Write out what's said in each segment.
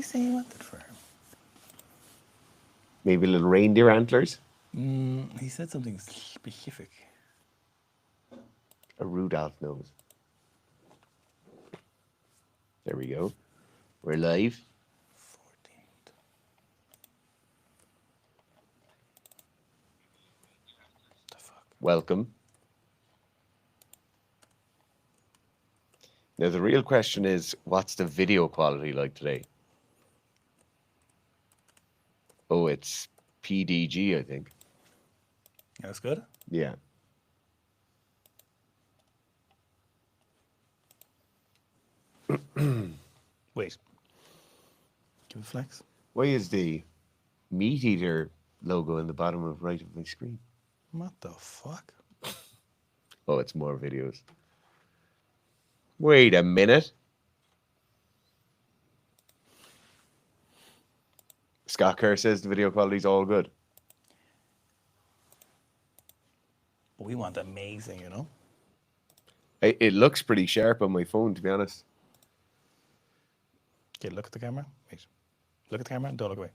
he say he wanted for? Maybe little reindeer antlers. He said something specific. A Rudolph nose. There we go. We're live. 14th. The fuck? Welcome. Now, the real question is, what's the video quality like today? Oh, it's PDG, I think. That's good. Yeah. Wait. Give a flex. Why is the meat eater logo in the bottom of right of my screen? What the fuck? Oh, it's more videos. Wait a minute. Scott Kerr says the video quality's all good. But we want amazing, you know? It looks pretty sharp on my phone, to be honest. Okay, look at the camera. Wait. Look at the camera and don't look away.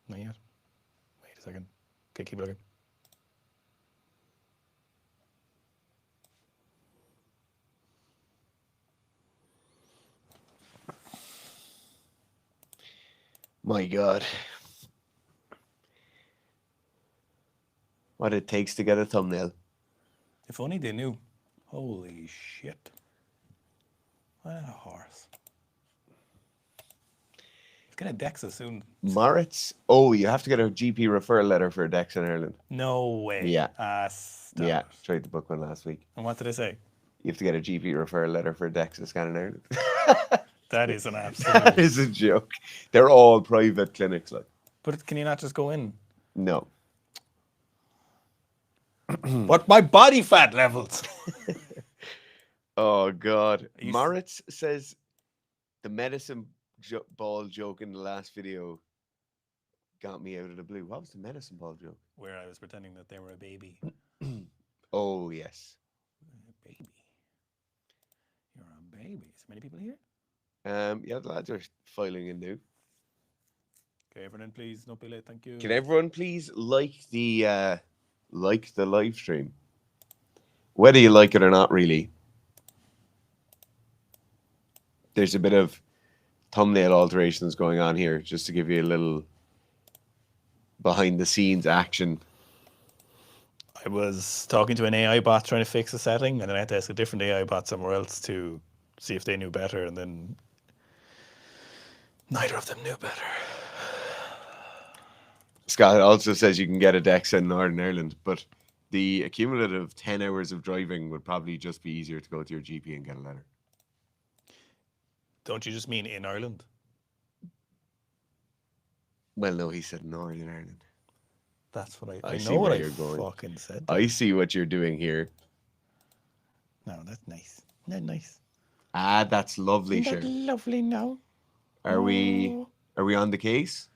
Not yet. Wait a second. Okay, keep looking. My God. What it takes to get a thumbnail. If only they knew. Holy shit. What a horse. He's gonna Dexa soon. Moritz? Oh, you have to get a GP referral letter for a Dex in Ireland. No way. Yeah. Stop Yeah, it. tried to book one last week. And what did I say? You have to get a GP referral letter for a DEXA scan in Ireland. That is an absolute. That is a joke. They're all private clinics, like. But can you not just go in? No. But my body fat levels. Oh, God. You Moritz says the medicine ball joke in the last video got me out of the blue. What was the medicine ball joke? Where I was pretending that they were a baby. Oh, yes. A baby. You're a baby. Is there many people here? Yeah, the lads are filing in new. Okay, everyone, please don't be late. Thank you. Can everyone please like the live stream? Whether you like it or not, really. There's a bit of thumbnail alterations going on here, just to give you a little behind the scenes action. I was talking to an AI bot trying to fix a setting, and then I had to ask a different AI bot somewhere else to see if they knew better, and then neither of them knew better. Scott also says you can get a DEXA in Northern Ireland, but the accumulative 10 hours of driving would probably just be easier to go to your GP and get a letter. Don't you just mean in Ireland? Well, no, he said Northern Ireland. That's what I I see know what where I you're going. fucking said. I see what you're doing here. No, that's nice. Not nice. Ah, that's lovely, Isn't sure. that lovely now? Are we on the case?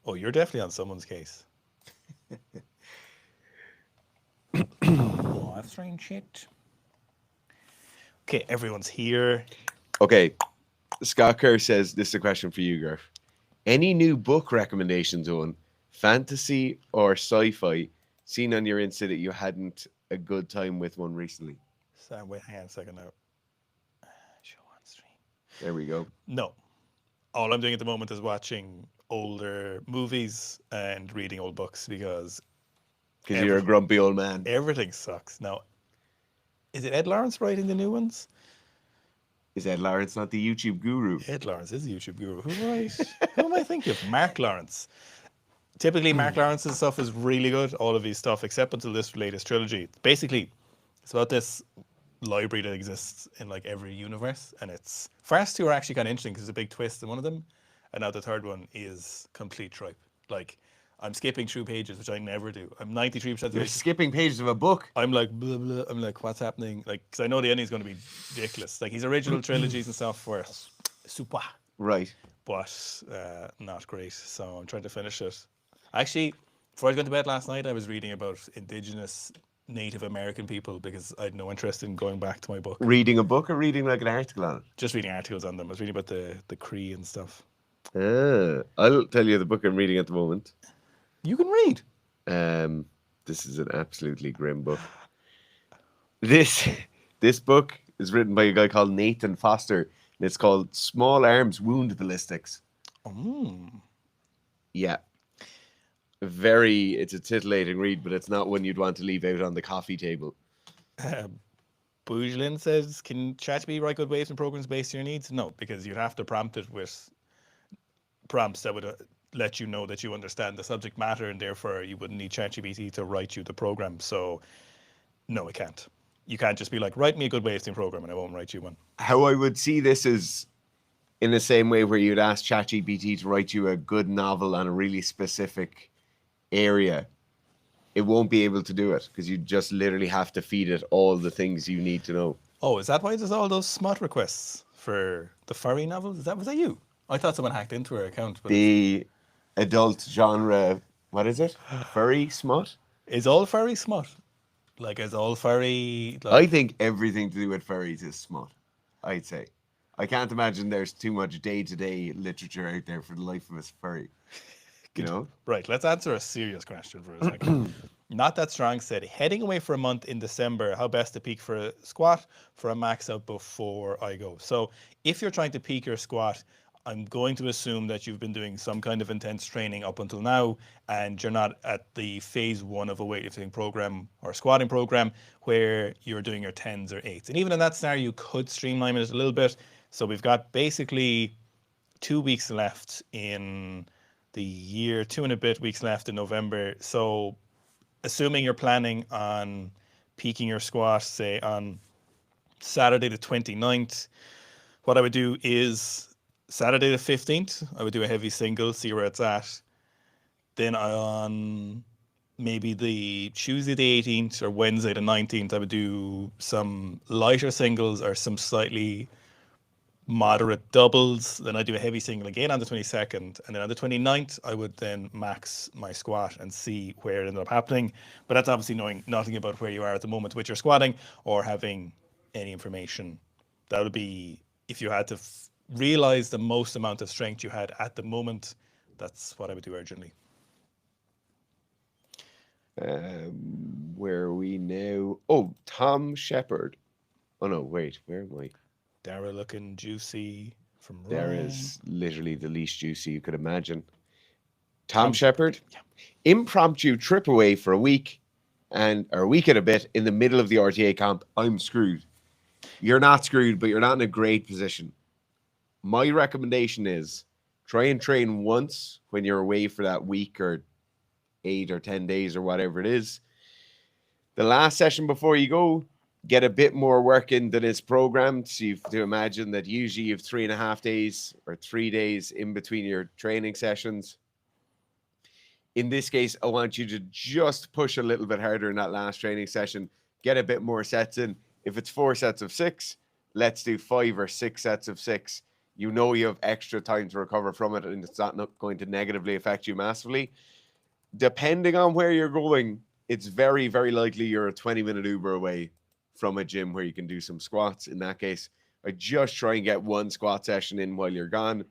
Oh, you're definitely on someone's case. Oh, that's strange shit. Okay, everyone's here. Okay. Scott Kerr says, this is a question for you, Garth. Any new book recommendations on fantasy or sci-fi seen on your Insta that you hadn't a good time with one recently? So, wait, hang on a second now. Show on stream. There we go. No. All I'm doing at the moment is watching older movies and reading old books because You're a grumpy old man. everything sucks. Now, is it Ed Lawrence writing the new ones? Is Ed Lawrence not the YouTube guru? Ed Lawrence is a YouTube guru. Who am I thinking of? Mark Lawrence. Typically, Mark Lawrence's stuff is really good. All of his stuff, except until this latest trilogy. Basically, it's about this library that exists in like every universe, and it's first two are actually kind of interesting because there's a big twist in one of them, and now the third one is complete tripe. Like, I'm skipping through pages, which I never do. I'm 93% of the You're way. skipping pages of a book. I'm like, blah, blah. I'm like, what's happening? Like, because I know the ending's going to be ridiculous. Like, his original trilogies and stuff were super, Right. but not great. So I'm trying to finish it. Actually, before I was going to bed last night, I was reading about indigenous Native American people because I had no interest in going back to my book. Reading a book or reading like an article on it? Just reading articles on them. I was reading about the Cree and stuff. I'll tell you the book I'm reading at the moment. You can read. This is an absolutely grim book. This book is written by a guy called Nathan Foster, and it's called Small Arms Wound Ballistics. Yeah. It's a titillating read, but it's not one you'd want to leave out on the coffee table. Boujlin says, can ChatGPT write good waves and programs based on your needs? No, because you'd have to prompt it with prompts that would let you know that you understand the subject matter, and therefore you wouldn't need ChatGPT to write you the program. So, no, it can't. You can't just be like, write me a good weightlifting program, and I won't write you one. How I would see this is in the same way where you'd ask ChatGPT to write you a good novel on a really specific area. It won't be able to do it because you just literally have to feed it all the things you need to know. Oh, is that why there's all those smut requests for the furry novels? Was that you? I thought someone hacked into her account. But the adult genre, what is it? Furry smut? Is all furry smut? Like, is all furry... Like... I think everything to do with furries is smut, I'd say. I can't imagine there's too much day-to-day literature out there for the life of a furry. You know? Right, let's answer a serious question for a second. Not That Strong said, heading away for a month in December, how best to peak for a squat for a max out before I go? So if you're trying to peak your squat, I'm going to assume that you've been doing some kind of intense training up until now, and you're not at the phase 1 of a weightlifting program or squatting program where you're doing your 10s or 8s. And even in that scenario, you could streamline it a little bit. So we've got basically 2 weeks left in the year, 2 and a bit weeks left in November. So assuming you're planning on peaking your squat, say on Saturday the 29th, what I would do is Saturday the 15th, I would do a heavy single, see where it's at. Then on maybe the Tuesday the 18th or Wednesday the 19th, I would do some lighter singles or some slightly moderate doubles. Then I do a heavy single again on the 22nd, and then on the 29th I would then max my squat and see where it ended up happening. But that's obviously knowing nothing about where you are at the moment with your squatting or having any information. That would be if you had to realize the most amount of strength you had at the moment. That's what I would do urgently. Where are we now? Oh, Tom Shepard. Oh no, wait, where am I? Dara looking juicy from There Rome. is literally the least juicy you could imagine. Tom Shepard, yeah. Impromptu trip away for a week or a week and a bit in the middle of the RTA camp. I'm screwed. You're not screwed, but you're not in a great position. My recommendation is try and train once when you're away for that week or 8 or 10 days or whatever it is. The last session before you go, get a bit more work in than is programmed. So you have to imagine that usually you have 3.5 days or 3 days in between your training sessions. In this case, I want you to just push a little bit harder in that last training session, get a bit more sets in. If it's 4 sets of 6, let's do 5 or 6 sets of 6. You know you have extra time to recover from it, and it's not going to negatively affect you massively. Depending on where you're going, it's very, very likely you're a 20-minute Uber away from a gym where you can do some squats. In that case, I just try and get one squat session in while you're gone,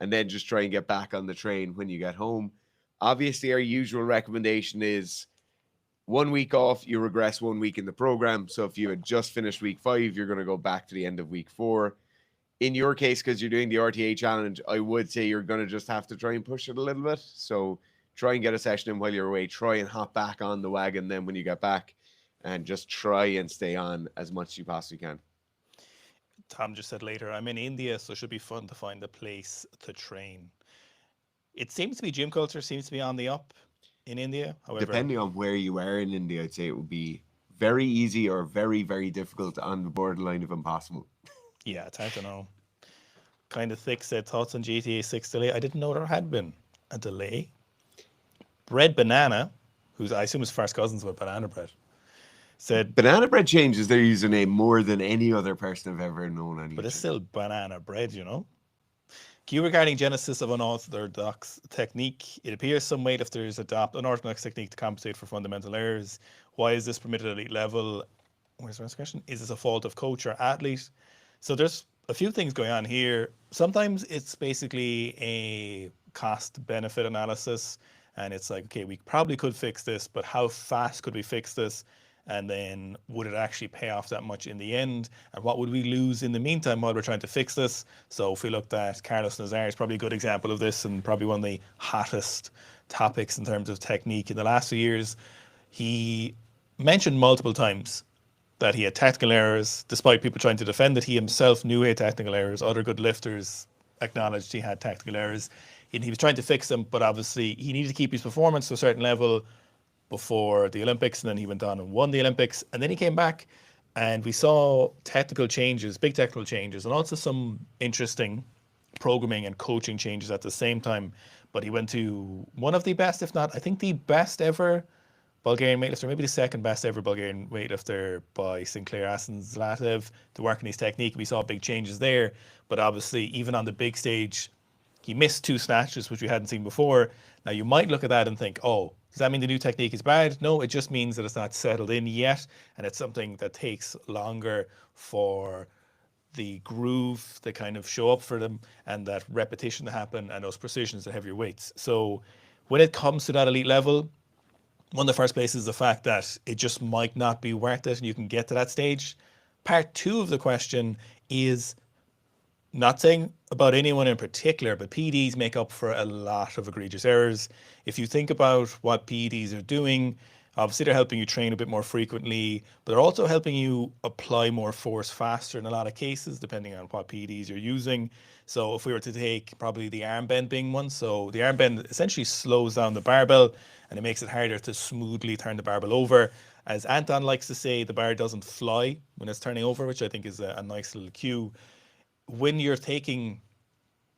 and then just try and get back on the train when you get home. Obviously, our usual recommendation is 1 week off, you regress 1 week in the program. So if you had just finished week 5, you're going to go back to the end of week 4. In your case, because you're doing the RTA challenge, I would say you're going to just have to try and push it a little bit. So try and get a session in while you're away. Try and hop back on the wagon then when you get back, and just try and stay on as much as you possibly can. Tom just said later, I'm in India, so it should be fun to find a place to train. It seems to be gym culture seems to be on the up in India. However, depending on where you are in India, I'd say it would be very easy or very, very difficult, on the borderline of impossible. Yeah, it's hard to know. Kind of thick said thoughts on GTA 6 delay. I didn't know there had been a delay. Bread Banana, who's I assume is first cousins with Banana Bread, said Banana Bread changes their username more than any other person I've ever known. But it's still Banana Bread, you know. Q regarding genesis of unorthodox technique. It appears some weightlifters adopt unorthodox technique to compensate for fundamental errors. Why is this permitted at elite level? Where's the next question? Is this a fault of coach or athlete? So there's a few things going on here. Sometimes it's basically a cost benefit analysis, and it's like, okay, we probably could fix this, but how fast could we fix this? And then would it actually pay off that much in the end? And what would we lose in the meantime while we're trying to fix this? So if we looked at Carlos Nazar, it's probably a good example of this, and probably one of the hottest topics in terms of technique in the last few years. He mentioned multiple times that he had tactical errors, despite people trying to defend it. He himself knew he had tactical errors. Other good lifters acknowledged he had tactical errors. And he was trying to fix them, but obviously he needed to keep his performance to a certain level before the Olympics, and then he went on and won the Olympics. And then he came back, and we saw technical changes, big technical changes, and also some interesting programming and coaching changes at the same time. But he went to one of the best, if not, I think the best ever Bulgarian weightlifter, maybe the second best ever Bulgarian weightlifter by Sinclair Asen-Zlatev to work on his technique. We saw big changes there, but obviously even on the big stage, he missed 2 snatches, which we hadn't seen before. Now you might look at that and think, oh, does that mean the new technique is bad? No, it just means that it's not settled in yet, and it's something that takes longer for the groove to kind of show up for them, and that repetition to happen, and those precisions at heavier weights. So when it comes to that elite level, one of the first places is the fact that it just might not be worth it and you can get to that stage. Part 2 of the question is not saying about anyone in particular, but PEDs make up for a lot of egregious errors. If you think about what PEDs are doing, obviously they're helping you train a bit more frequently, but they're also helping you apply more force faster in a lot of cases, depending on what PEDs you're using. So if we were to take probably the arm bend being one, so the arm bend essentially slows down the barbell and it makes it harder to smoothly turn the barbell over. As Anton likes to say, the bar doesn't fly when it's turning over, which I think is a nice little cue. When you're taking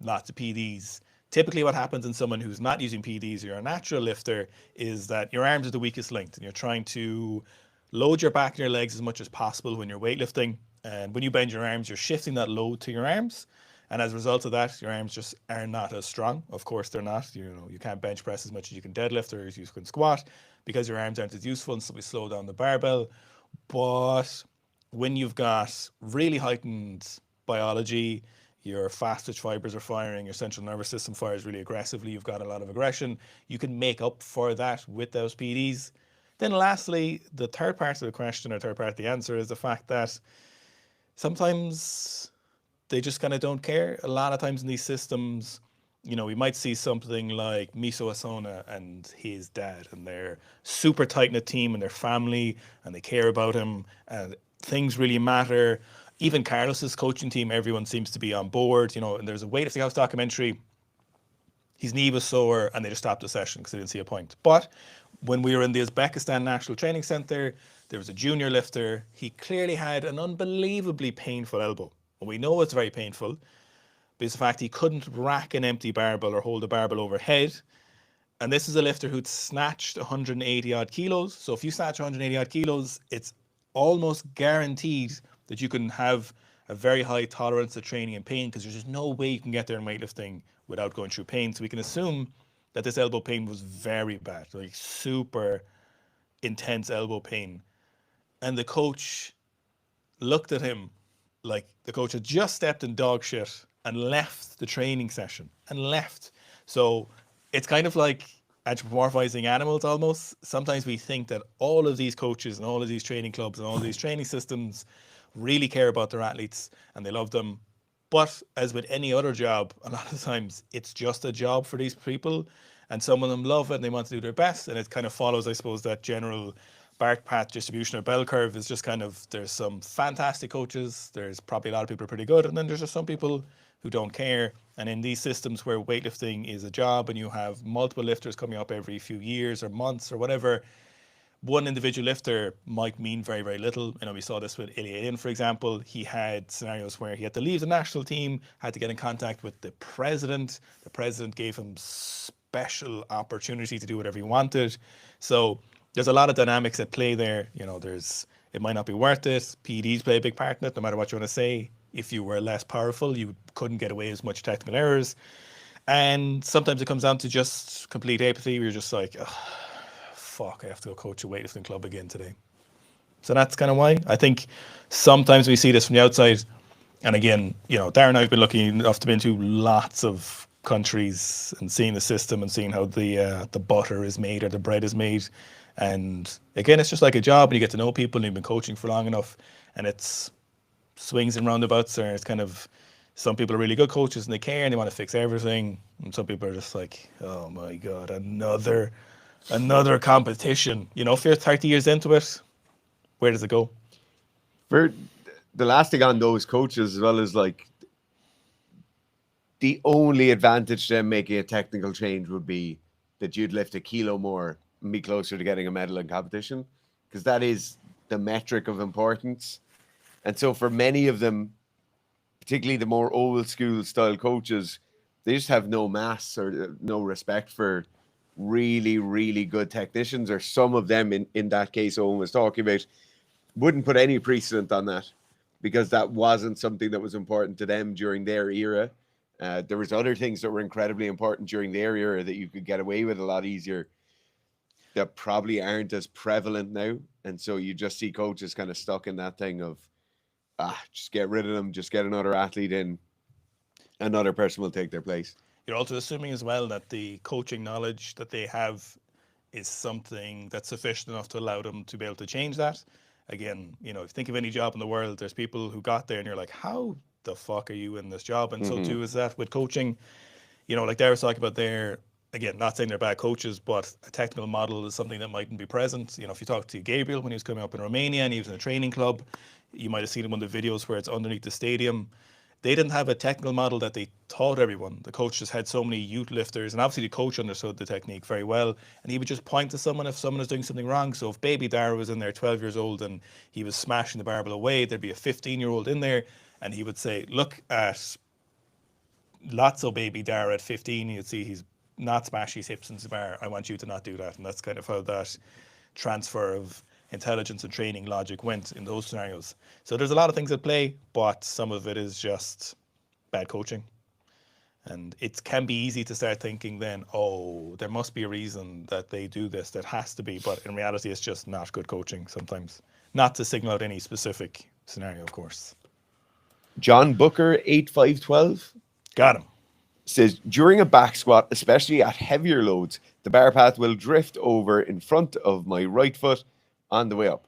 lots of PEDs, typically what happens in someone who's not using PEDs, you're a natural lifter, is that your arms are the weakest link and you're trying to load your back and your legs as much as possible when you're weightlifting. And when you bend your arms, you're shifting that load to your arms. And as a result of that, your arms just are not as strong. Of course, they're not. You know, you can't bench press as much as you can deadlift or as you can squat because your arms aren't as useful, and so we slow down the barbell. But when you've got really heightened biology, your fast twitch fibers are firing, your central nervous system fires really aggressively, you've got a lot of aggression, you can make up for that with those PEDs. Then lastly, the third part of the question, or third part of the answer, is the fact that sometimes they just kind of don't care. A lot of times in these systems, you know, we might see something like Miso Asona and his dad, and they're super tight knit team and their family, and they care about him, and things really matter. Even Carlos's coaching team, everyone seems to be on board. You know, and there's a Weightlifting House documentary. His knee was sore, and they just stopped the session because they didn't see a point. But when we were in the Uzbekistan National Training Center, there was a junior lifter. He clearly had an unbelievably painful elbow. And we know it's very painful because of the fact he couldn't rack an empty barbell or hold a barbell overhead. And this is a lifter who'd snatched 180 odd kilos. So if you snatch 180 odd kilos, it's almost guaranteed that you can have a very high tolerance to training and pain, because there's just no way you can get there in weightlifting without going through pain. So we can assume that this elbow pain was very bad, like super intense elbow pain. And the coach looked at him like the coach had just stepped in dog shit and left the training session and left. So it's kind of like anthropomorphizing animals almost. Sometimes we think that all of these coaches and all of these training clubs and all of these training systems really care about their athletes and they love them. But as with any other job, a lot of times it's just a job for these people, and some of them love it and they want to do their best. And it kind of follows, I suppose, that general bark path distribution or bell curve is just kind of, there's some fantastic coaches, there's probably a lot of people who are pretty good, and then there's just some people who don't care. And in these systems where weightlifting is a job and you have multiple lifters coming up every few years or months or whatever, one individual lifter might mean very, very little. You know, we saw this with Ilya, for example. He had scenarios where he had to leave the national team, had to get in contact with the president. The president gave him special opportunity to do whatever he wanted. So there's a lot of dynamics at play there. You know, it might not be worth it. PEDs play a big part in it, no matter what you want to say. if you were less powerful, you couldn't get away as much technical errors. And sometimes it comes down to just complete apathy. Where you're just like, oh, fuck, I have to go coach a weightlifting club again today. So that's kind of why. I think sometimes we see this from the outside. And again, Darren and I have been lucky enough to been to lots of countries and seeing the system and seeing how the butter is made or the bread is made. And again, it's just like a job, and you get to know people, and you've been coaching for long enough, and it's swings and roundabouts. Or it's kind of, some people are really good coaches and they care and they want to fix everything, and some people are just like, oh my god, another competition. If you're 30 years into it, where does it go? For the last thing on those coaches, as well as like the only advantage to them making a technical change would be that you'd lift a kilo more and be closer to getting a medal in competition, because that is the metric of importance. And so for many of them, particularly the more old school style coaches, they just have no mass or no respect for really, really good technicians, or some of them in that case Owen was talking about wouldn't put any precedent on that, because that wasn't something that was important to them during their era. There was other things that were incredibly important during their era that you could get away with a lot easier, that probably aren't as prevalent now. And so you just see coaches kind of stuck in that thing of, just get rid of them, just get another athlete in, another person will take their place. You're also assuming as well that the coaching knowledge that they have is something that's sufficient enough to allow them to be able to change that. Again, if you think of any job in the world, there's people who got there and you're like, how the fuck are you in this job? And so Mm-hmm. too is that with coaching. Like they were talking about there, again, not saying they're bad coaches, but a technical model is something that mightn't be present. If you talk to Gabriel when he was coming up in Romania and he was in a training club, you might have seen him on the videos where it's underneath the stadium. They didn't have a technical model that they taught everyone. The coach just had so many youth lifters, and obviously the coach understood the technique very well. And he would just point to someone if someone was doing something wrong. So if baby Dara was in there, 12 years old, and he was smashing the barbell away, there'd be a 15-year-old in there, and he would say, "Look at Lotso baby Dara at 15. You'd see he's not smash his hips into the bar. I want you to not do that." And that's kind of how that transfer of intelligence and training logic went in those scenarios. So there's a lot of things at play, but some of it is just bad coaching. And it can be easy to start thinking then, oh, there must be a reason that they do this. That has to be. But in reality, it's just not good coaching sometimes. Not to signal out any specific scenario, of course. John Booker, 8512, Got him. says, during a back squat, especially at heavier loads, the bar path will drift over in front of my right foot on the way up.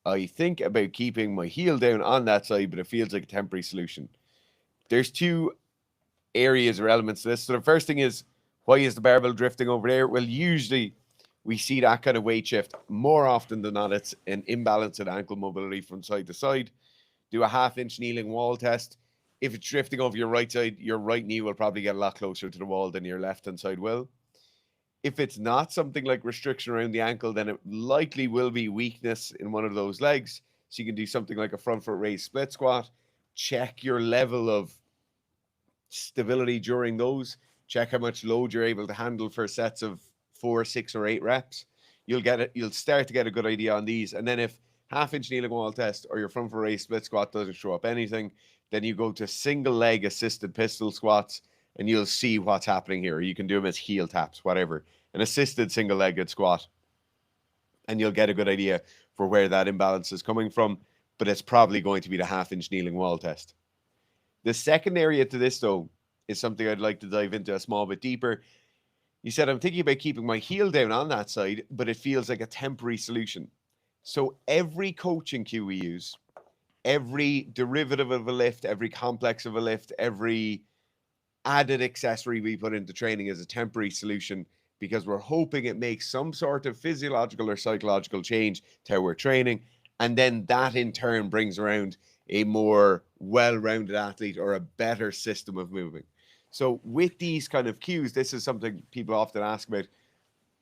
I think about keeping my heel down on that side, but it feels like a temporary solution. There's two areas or elements to this. So the first thing is, why is the barbell drifting over there? Well, usually we see that kind of weight shift. More often than not, it's an imbalance in ankle mobility from side to side. Do a half-inch kneeling wall test. If it's drifting over your right side, your right knee will probably get a lot closer to the wall than your left-hand side will. If it's not something like restriction around the ankle, then it likely will be weakness in one of those legs. So you can do something like a front foot raised split squat. Check your level of stability during those. Check how much load you're able to handle for sets of 4, 6, or 8 reps. You'll start to get a good idea on these. And then if half-inch kneeling wall test or your front foot raised split squat doesn't show up anything, then you go to single leg assisted pistol squats, and you'll see what's happening here. You can do them as heel taps, whatever. An assisted single-legged squat, and you'll get a good idea for where that imbalance is coming from, but it's probably going to be the half-inch kneeling wall test. The second area to this, though, is something I'd like to dive into a small bit deeper. You said, I'm thinking about keeping my heel down on that side, but it feels like a temporary solution. So every coaching cue we use, every derivative of a lift, every complex of a lift, every added accessory we put into training is a temporary solution, because we're hoping it makes some sort of physiological or psychological change to how we're training. And then that in turn brings around a more well-rounded athlete or a better system of moving. So with these kind of cues, this is something people often ask about.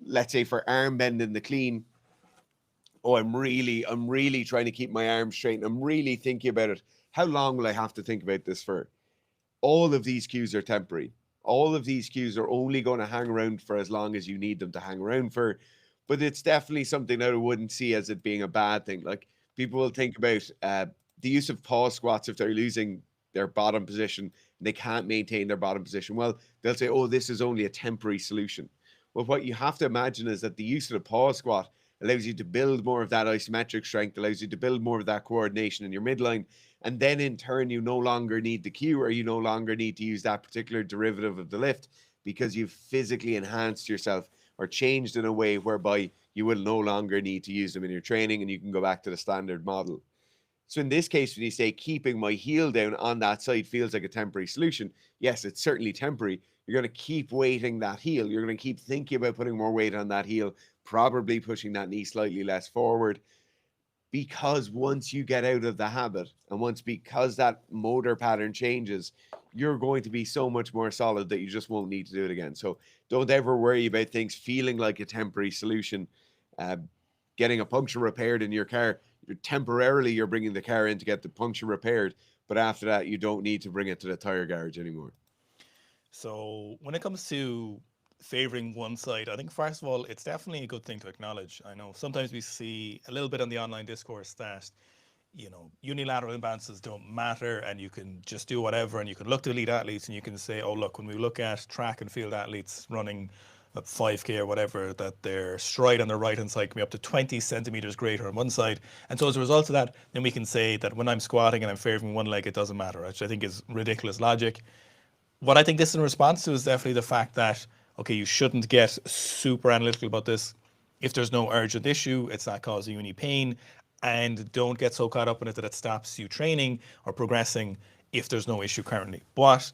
Let's say for arm bend in the clean, oh, I'm really trying to keep my arms straight. I'm really thinking about it. How long will I have to think about this for? All of these cues are temporary. All of these cues are only going to hang around for as long as you need them to hang around for. But it's definitely something that I wouldn't see as it being a bad thing. Like, people will think about the use of pause squats, if they're losing their bottom position and they can't maintain their bottom position, well, they'll say, oh, this is only a temporary solution. Well, what you have to imagine is that the use of the pause squat allows you to build more of that isometric strength, allows you to build more of that coordination in your midline. And then in turn, you no longer need the cue, or you no longer need to use that particular derivative of the lift, because you've physically enhanced yourself or changed in a way whereby you will no longer need to use them in your training, and you can go back to the standard model. So in this case, when you say keeping my heel down on that side feels like a temporary solution, yes, it's certainly temporary. You're going to keep weighting that heel. You're going to keep thinking about putting more weight on that heel, probably pushing that knee slightly less forward. Because once you get out of the habit, and because that motor pattern changes, you're going to be so much more solid that you just won't need to do it again. So don't ever worry about things feeling like a temporary solution. Uh, Getting a puncture repaired in your car, temporarily you're bringing the car in to get the puncture repaired, but after that you don't need to bring it to the tire garage anymore. So when it comes to favoring one side, I think first of all, it's definitely a good thing to acknowledge. I know sometimes we see a little bit on the online discourse that, unilateral imbalances don't matter and you can just do whatever, and you can look to elite athletes and you can say, oh, look, when we look at track and field athletes running a 5K or whatever, that their stride on the right hand side can be up to 20 centimeters greater on one side. And so as a result of that, then we can say that when I'm squatting and I'm favoring one leg, it doesn't matter, which I think is ridiculous logic. What I think this is in response to is definitely the fact that, okay, you shouldn't get super analytical about this. If there's no urgent issue, it's not causing you any pain, and don't get so caught up in it that it stops you training or progressing if there's no issue currently. But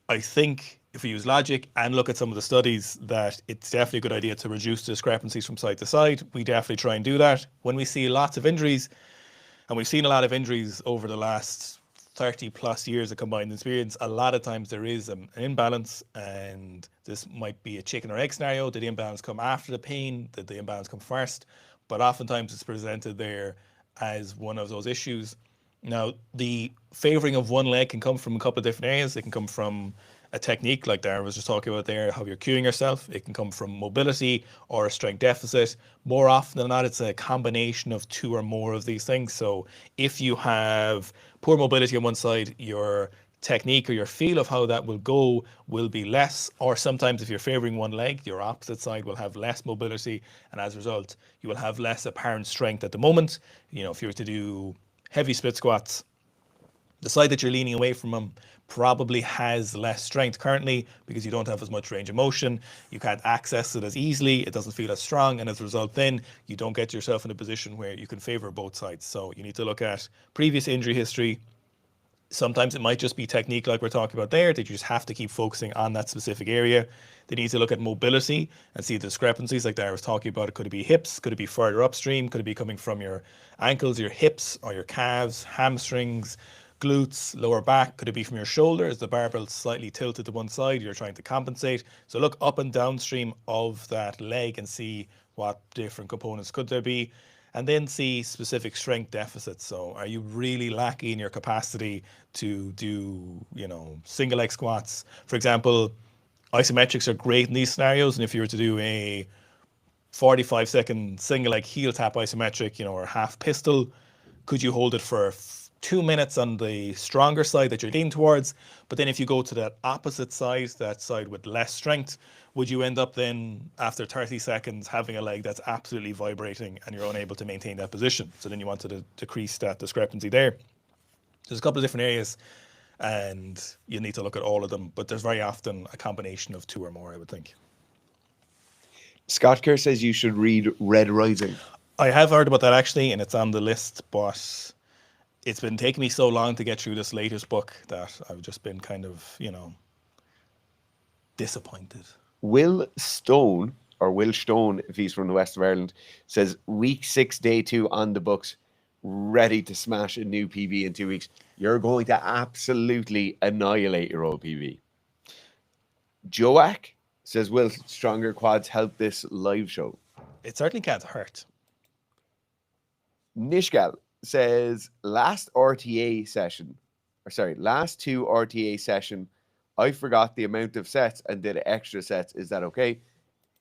I think if we use logic and look at some of the studies, that it's definitely a good idea to reduce discrepancies from side to side. We definitely try and do that. When we see lots of injuries, and we've seen a lot of injuries over the last 30 plus years of combined experience, a lot of times there is an imbalance, and this might be a chicken or egg scenario. Did the imbalance come after the pain? Did the imbalance come first? But oftentimes it's presented there as one of those issues. Now, the favoring of one leg can come from a couple of different areas. It can come from a technique, like Darren was just talking about there, how you're cueing yourself. It can come from mobility or a strength deficit. More often than not, it's a combination of two or more of these things. So if you have poor mobility on one side, your technique or your feel of how that will go will be less. Or sometimes if you're favoring one leg, your opposite side will have less mobility, and as a result, you will have less apparent strength at the moment. If you were to do heavy split squats, the side that you're leaning away from them probably has less strength currently because you don't have as much range of motion. You can't access it as easily. It doesn't feel as strong. And as a result, then you don't get yourself in a position where you can favor both sides. So you need to look at previous injury history. Sometimes it might just be technique, like we're talking about there, that you just have to keep focusing on that specific area. They need to look at mobility and see the discrepancies, like Dara was talking about. Could it be hips? Could it be further upstream? Could it be coming from your ankles, your hips, or your calves, hamstrings, glutes, lower back? Could it be from your shoulder? Is the barbell slightly tilted to one side? You're trying to compensate. So look up and downstream of that leg and see what different components could there be. And then see specific strength deficits. So are you really lacking in your capacity to do, single leg squats? For example, isometrics are great in these scenarios. And if you were to do a 45-second single leg heel tap isometric, or half pistol, could you hold it for 2 minutes on the stronger side that you're leaning towards? But then if you go to that opposite side, that side with less strength, would you end up then after 30 seconds having a leg that's absolutely vibrating and you're unable to maintain that position? So then you want to decrease that discrepancy there. There's a couple of different areas and you need to look at all of them, but there's very often a combination of two or more, I would think. Scott Kerr says you should read Red Rising. I have heard about that actually, and it's on the list, but it's been taking me so long to get through this latest book that I've just been kind of, disappointed. Will Stone, if he's from the west of Ireland, says week 6, day 2 on the books, ready to smash a new PB in 2 weeks. You're going to absolutely annihilate your old PB. Joak says, will stronger quads help this live show? It certainly can't hurt. Nishgal says, last two RTA session, I forgot the amount of sets and did extra sets. Is that okay?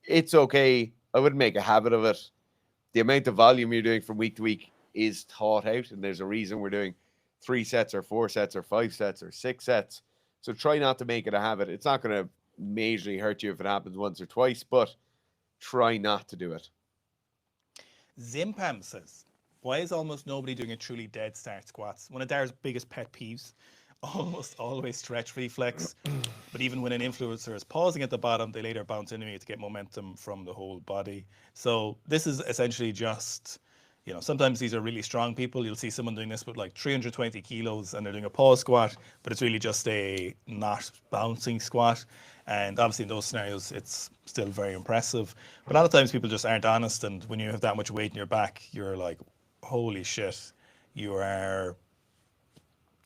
It's okay. I wouldn't make a habit of it. The amount of volume you're doing from week to week is thought out, and there's a reason we're doing 3 sets or 4 sets or 5 sets or 6 sets. So try not to make it a habit. It's not going to majorly hurt you if it happens once or twice, but try not to do it. Zimpam says, why is almost nobody doing a truly dead start squats? One of Dar's biggest pet peeves, almost always stretch reflex. But even when an influencer is pausing at the bottom, they later bounce into me to get momentum from the whole body. So this is essentially just, sometimes these are really strong people. You'll see someone doing this with like 320 kilos and they're doing a pause squat, but it's really just a not bouncing squat. And obviously in those scenarios, it's still very impressive. But a lot of times people just aren't honest. And when you have that much weight in your back, you're like, holy shit, you are,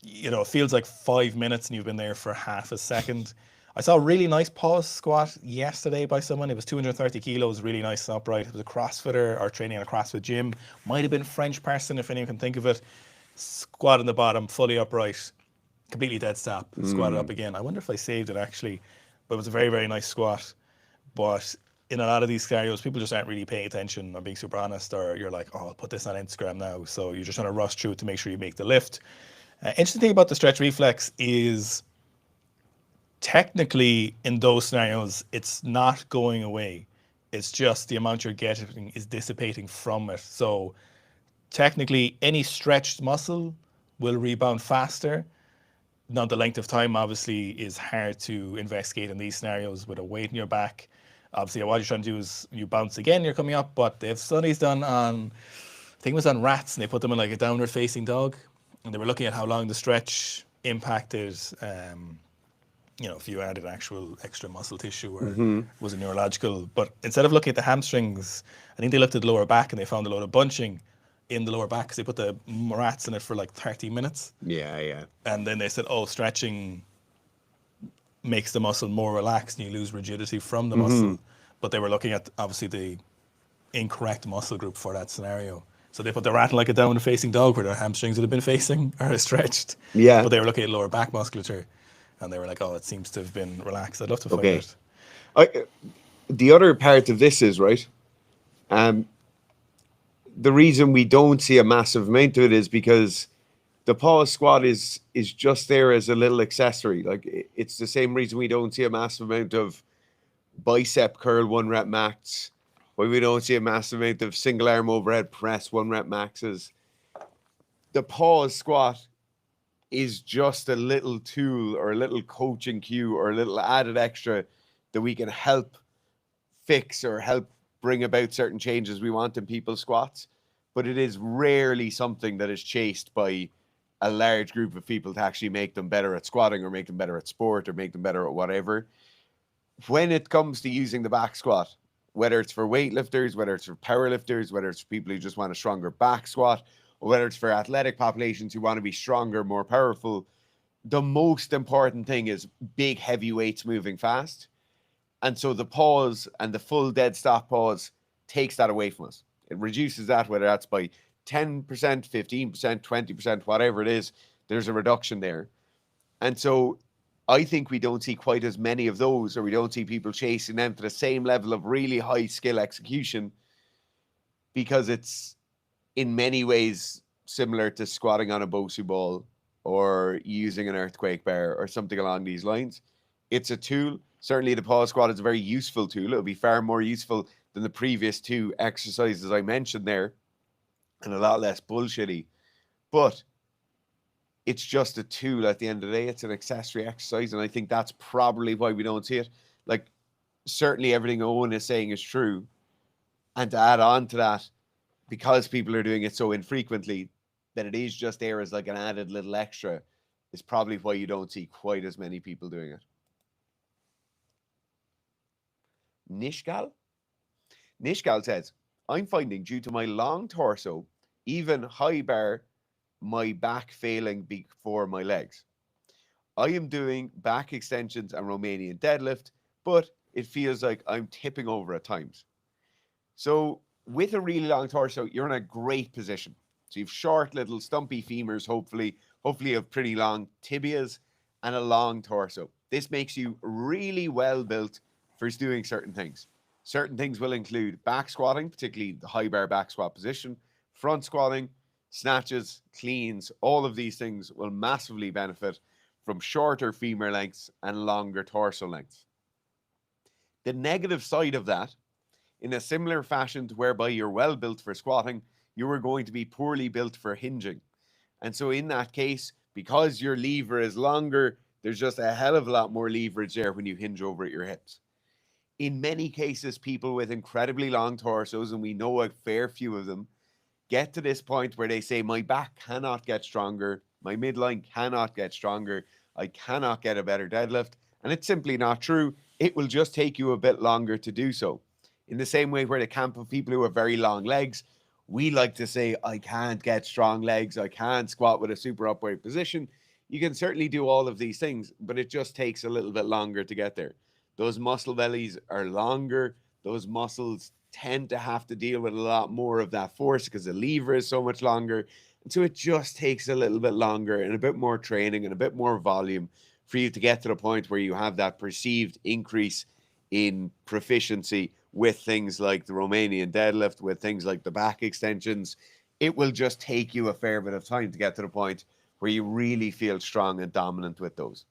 it feels like 5 minutes and you've been there for half a second. I saw a really nice pause squat yesterday by someone. It was 230 kilos, really nice and upright. It was a CrossFitter or training at a CrossFit gym. Might have been French person, if anyone can think of it. Squat on the bottom, fully upright, completely dead stop, squatted up again. I wonder if I saved it actually, but it was a very, very nice squat. But in a lot of these scenarios, people just aren't really paying attention or being super honest, or you're like, oh, I'll put this on Instagram now. So you're just trying to rush through it to make sure you make the lift. Interesting thing about the stretch reflex is technically in those scenarios, it's not going away. It's just the amount you're getting is dissipating from it. So technically, any stretched muscle will rebound faster. Now, the length of time obviously is hard to investigate in these scenarios with a weight in your back. Obviously, what you're trying to do is you bounce again, you're coming up, but they have studies done on, I think it was on rats, and they put them in like a downward facing dog, and they were looking at how long the stretch impacted, if you added actual extra muscle tissue or was it neurological. But instead of looking at the hamstrings, I think they looked at the lower back and they found a lot of bunching in the lower back because they put the rats in it for like 30 minutes. Yeah. And then they said, oh, stretching makes the muscle more relaxed and you lose rigidity from the muscle. But they were looking at obviously the incorrect muscle group for that scenario. So they put the rat like a downward facing dog where their hamstrings would have been facing or stretched. Yeah. But they were looking at lower back musculature and they were like, oh, it seems to have been relaxed. I'd love to find Okay. out. The other part of this is, right, the reason we don't see a massive amount of it is because the pause squat is just there as a little accessory. Like it's the same reason we don't see a massive amount of bicep curl 1 rep max, why we don't see a massive amount of single arm overhead press 1 rep maxes. The pause squat is just a little tool or a little coaching cue or a little added extra that we can help fix or help bring about certain changes we want in people's squats. But it is rarely something that is chased by a large group of people to actually make them better at squatting or make them better at sport or make them better at whatever. When it comes to using the back squat, whether it's for weightlifters, whether it's for powerlifters, whether it's for people who just want a stronger back squat, or whether it's for athletic populations who want to be stronger, more powerful, the most important thing is big heavy weights moving fast. And so the pause and the full dead stop pause takes that away from us. It reduces that, whether that's by 10%, 15%, 20%, whatever it is, there's a reduction there. And so I think we don't see quite as many of those, or we don't see people chasing them to the same level of really high skill execution, because it's in many ways similar to squatting on a Bosu ball or using an earthquake bar or something along these lines. It's a tool. Certainly the pause squat is a very useful tool. It'll be far more useful than the previous 2 exercises I mentioned there, and a lot less bullshitty. But it's just a tool at the end of the day. It's an accessory exercise, and I think that's probably why we don't see it. Like, certainly everything Owen is saying is true. And to add on to that, because people are doing it so infrequently, that it is just there as like an added little extra, is probably why you don't see quite as many people doing it. Nishgal says, I'm finding due to my long torso, even high bar, my back failing before my legs. I am doing back extensions and Romanian deadlift, but it feels like I'm tipping over at times. So with a really long torso, you're in a great position. So you've short little stumpy femurs, hopefully you have pretty long tibias and a long torso. This makes you really well built for doing certain things. Certain things will include back squatting, particularly the high bar back squat position, front squatting, snatches, cleans, all of these things will massively benefit from shorter femur lengths and longer torso lengths. The negative side of that, in a similar fashion to whereby you're well built for squatting, you are going to be poorly built for hinging. And so in that case, because your lever is longer, there's just a hell of a lot more leverage there when you hinge over at your hips. In many cases, people with incredibly long torsos, and we know a fair few of them, get to this point where they say, my back cannot get stronger, my midline cannot get stronger, I cannot get a better deadlift. And it's simply not true. It will just take you a bit longer to do so. In the same way where the camp of people who have very long legs, we like to say, I can't get strong legs, I can't squat with a super upright position. You can certainly do all of these things, but it just takes a little bit longer to get there. Those muscle bellies are longer. Those muscles tend to have to deal with a lot more of that force because the lever is so much longer. And so it just takes a little bit longer and a bit more training and a bit more volume for you to get to the point where you have that perceived increase in proficiency with things like the Romanian deadlift, with things like the back extensions. It will just take you a fair bit of time to get to the point where you really feel strong and dominant with those.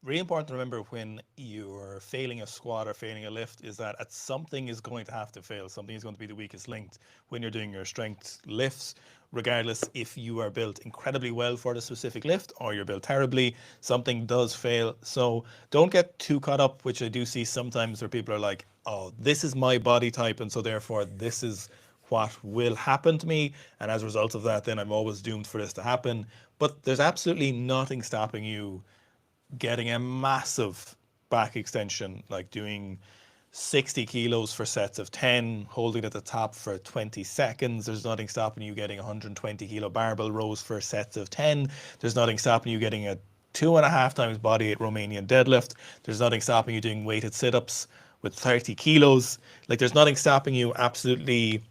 Really important to remember when you're failing a squat or failing a lift is that at something is going to have to fail. Something is going to be the weakest link when you're doing your strength lifts, regardless if you are built incredibly well for the specific lift or you're built terribly, something does fail. So don't get too caught up, which I do see sometimes where people are like, oh, this is my body type, and so therefore this is what will happen to me. And as a result of that, then I'm always doomed for this to happen. But there's absolutely nothing stopping you getting a massive back extension, like doing 60 kilos for sets of 10, holding at the top for 20 seconds. There's nothing stopping you getting 120 kilo barbell rows for sets of 10. There's nothing stopping you getting a 2.5 times body weight Romanian deadlift. There's nothing stopping you doing weighted sit-ups with 30 kilos. Like, there's nothing stopping you absolutely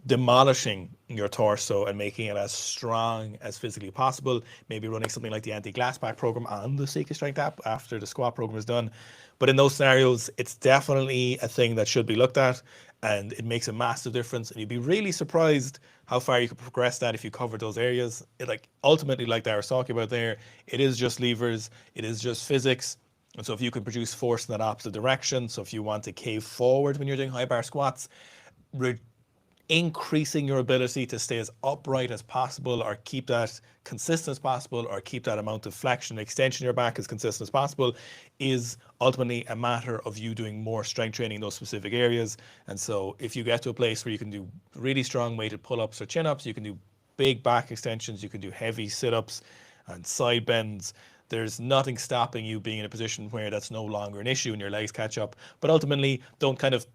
demolishing your torso and making it as strong as physically possible. Maybe running something like the anti-glass back program on the Seeker Strength app after the squat program is done. But in those scenarios, it's definitely a thing that should be looked at, and it makes a massive difference. And you'd be really surprised how far you could progress that if you cover those areas. It, like, ultimately, like I was talking about there, it is just levers, it is just physics. And so if you can produce force in that opposite direction, so if you want to cave forward when you're doing high bar squats, increasing your ability to stay as upright as possible or keep that consistent as possible or keep that amount of flexion and extension in your back as consistent as possible is ultimately a matter of you doing more strength training in those specific areas. And so if you get to a place where you can do really strong weighted pull-ups or chin-ups, you can do big back extensions, you can do heavy sit-ups and side bends, there's nothing stopping you being in a position where that's no longer an issue and your legs catch up. But ultimately, don't kind of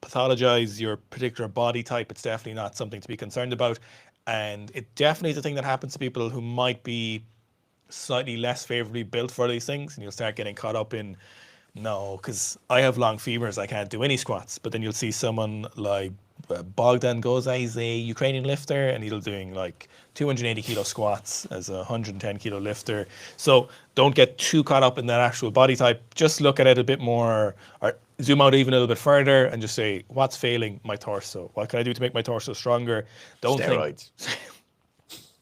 pathologize your particular body type. It's definitely not something to be concerned about. And it definitely is a thing that happens to people who might be slightly less favorably built for these things. And you'll start getting caught up in, no, because I have long femurs, I can't do any squats. But then you'll see someone like Bogdan Goza, he's a Ukrainian lifter, and he'll doing like 280 kilo squats as a 110 kilo lifter. So don't get too caught up in that actual body type. Just look at it a bit more, or zoom out even a little bit further and just say, what's failing my torso? What can I do to make my torso stronger? Steroids.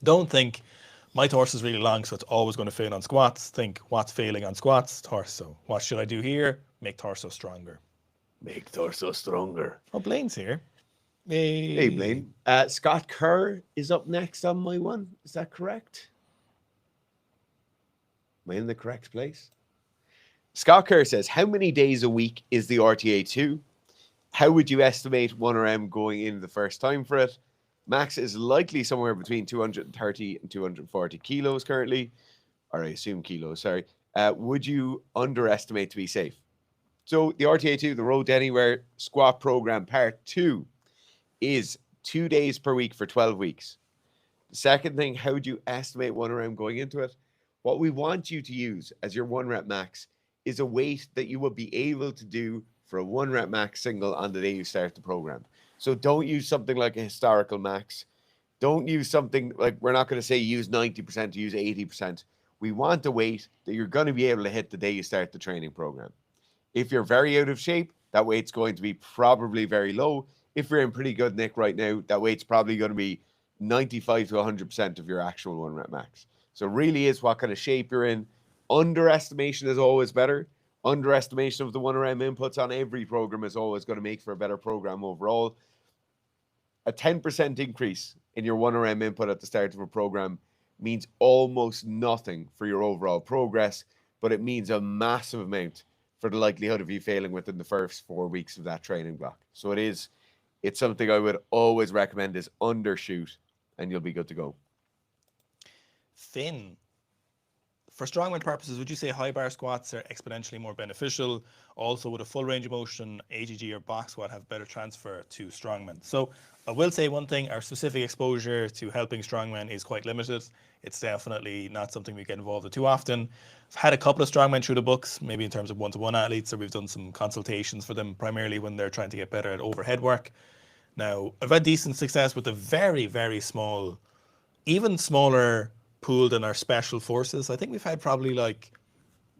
Don't think my torso is really long, so it's always going to fail on squats. Think, what's failing on squats? Torso. What should I do here? Make torso stronger. Make torso stronger. Oh, Blaine's here. Hey, Blaine. Scott Kerr is up next on my one. Is that correct? Am I in the correct place? Scott Kerr says, how many days a week is the RTA2? How would you estimate 1RM going in the first time for it? Max is likely somewhere between 230 and 240 kilos currently, or I assume kilos, sorry. Would you underestimate to be safe? So the RTA2, the Road to Anywhere squat program part 2, is 2 days per week for 12 weeks. The second thing, how would you estimate 1RM going into it? What we want you to use as your 1 rep max is a weight that you will be able to do for a 1 rep max single on the day you start the program. So don't use something like a historical max. Don't use something like, we're not going to say use 90% to use 80%. We want a weight that you're going to be able to hit the day you start the training program. If you're very out of shape, that weight's going to be probably very low. If you're in pretty good nick right now, that weight's probably going to be 95 to 100% of your actual 1 rep max. So it really is what kind of shape you're in. Underestimation is always better. Underestimation of the 1RM inputs on every program is always going to make for a better program overall. A 10% increase in your 1RM input at the start of a program means almost nothing for your overall progress, but it means a massive amount for the likelihood of you failing within the first 4 weeks of that training block. So it's something I would always recommend is undershoot, and you'll be good to go. Thin. For strongman purposes, would you say high bar squats are exponentially more beneficial? Also, would a full range of motion, AGG or box squat have better transfer to strongman? So I will say one thing, our specific exposure to helping strongmen is quite limited. It's definitely not something we get involved with too often. I've had a couple of strongmen through the books, maybe in terms of one-to-one athletes, or we've done some consultations for them, primarily when they're trying to get better at overhead work. Now, I've had decent success with a very, very small, even smaller pool than our special forces. I think we've had probably like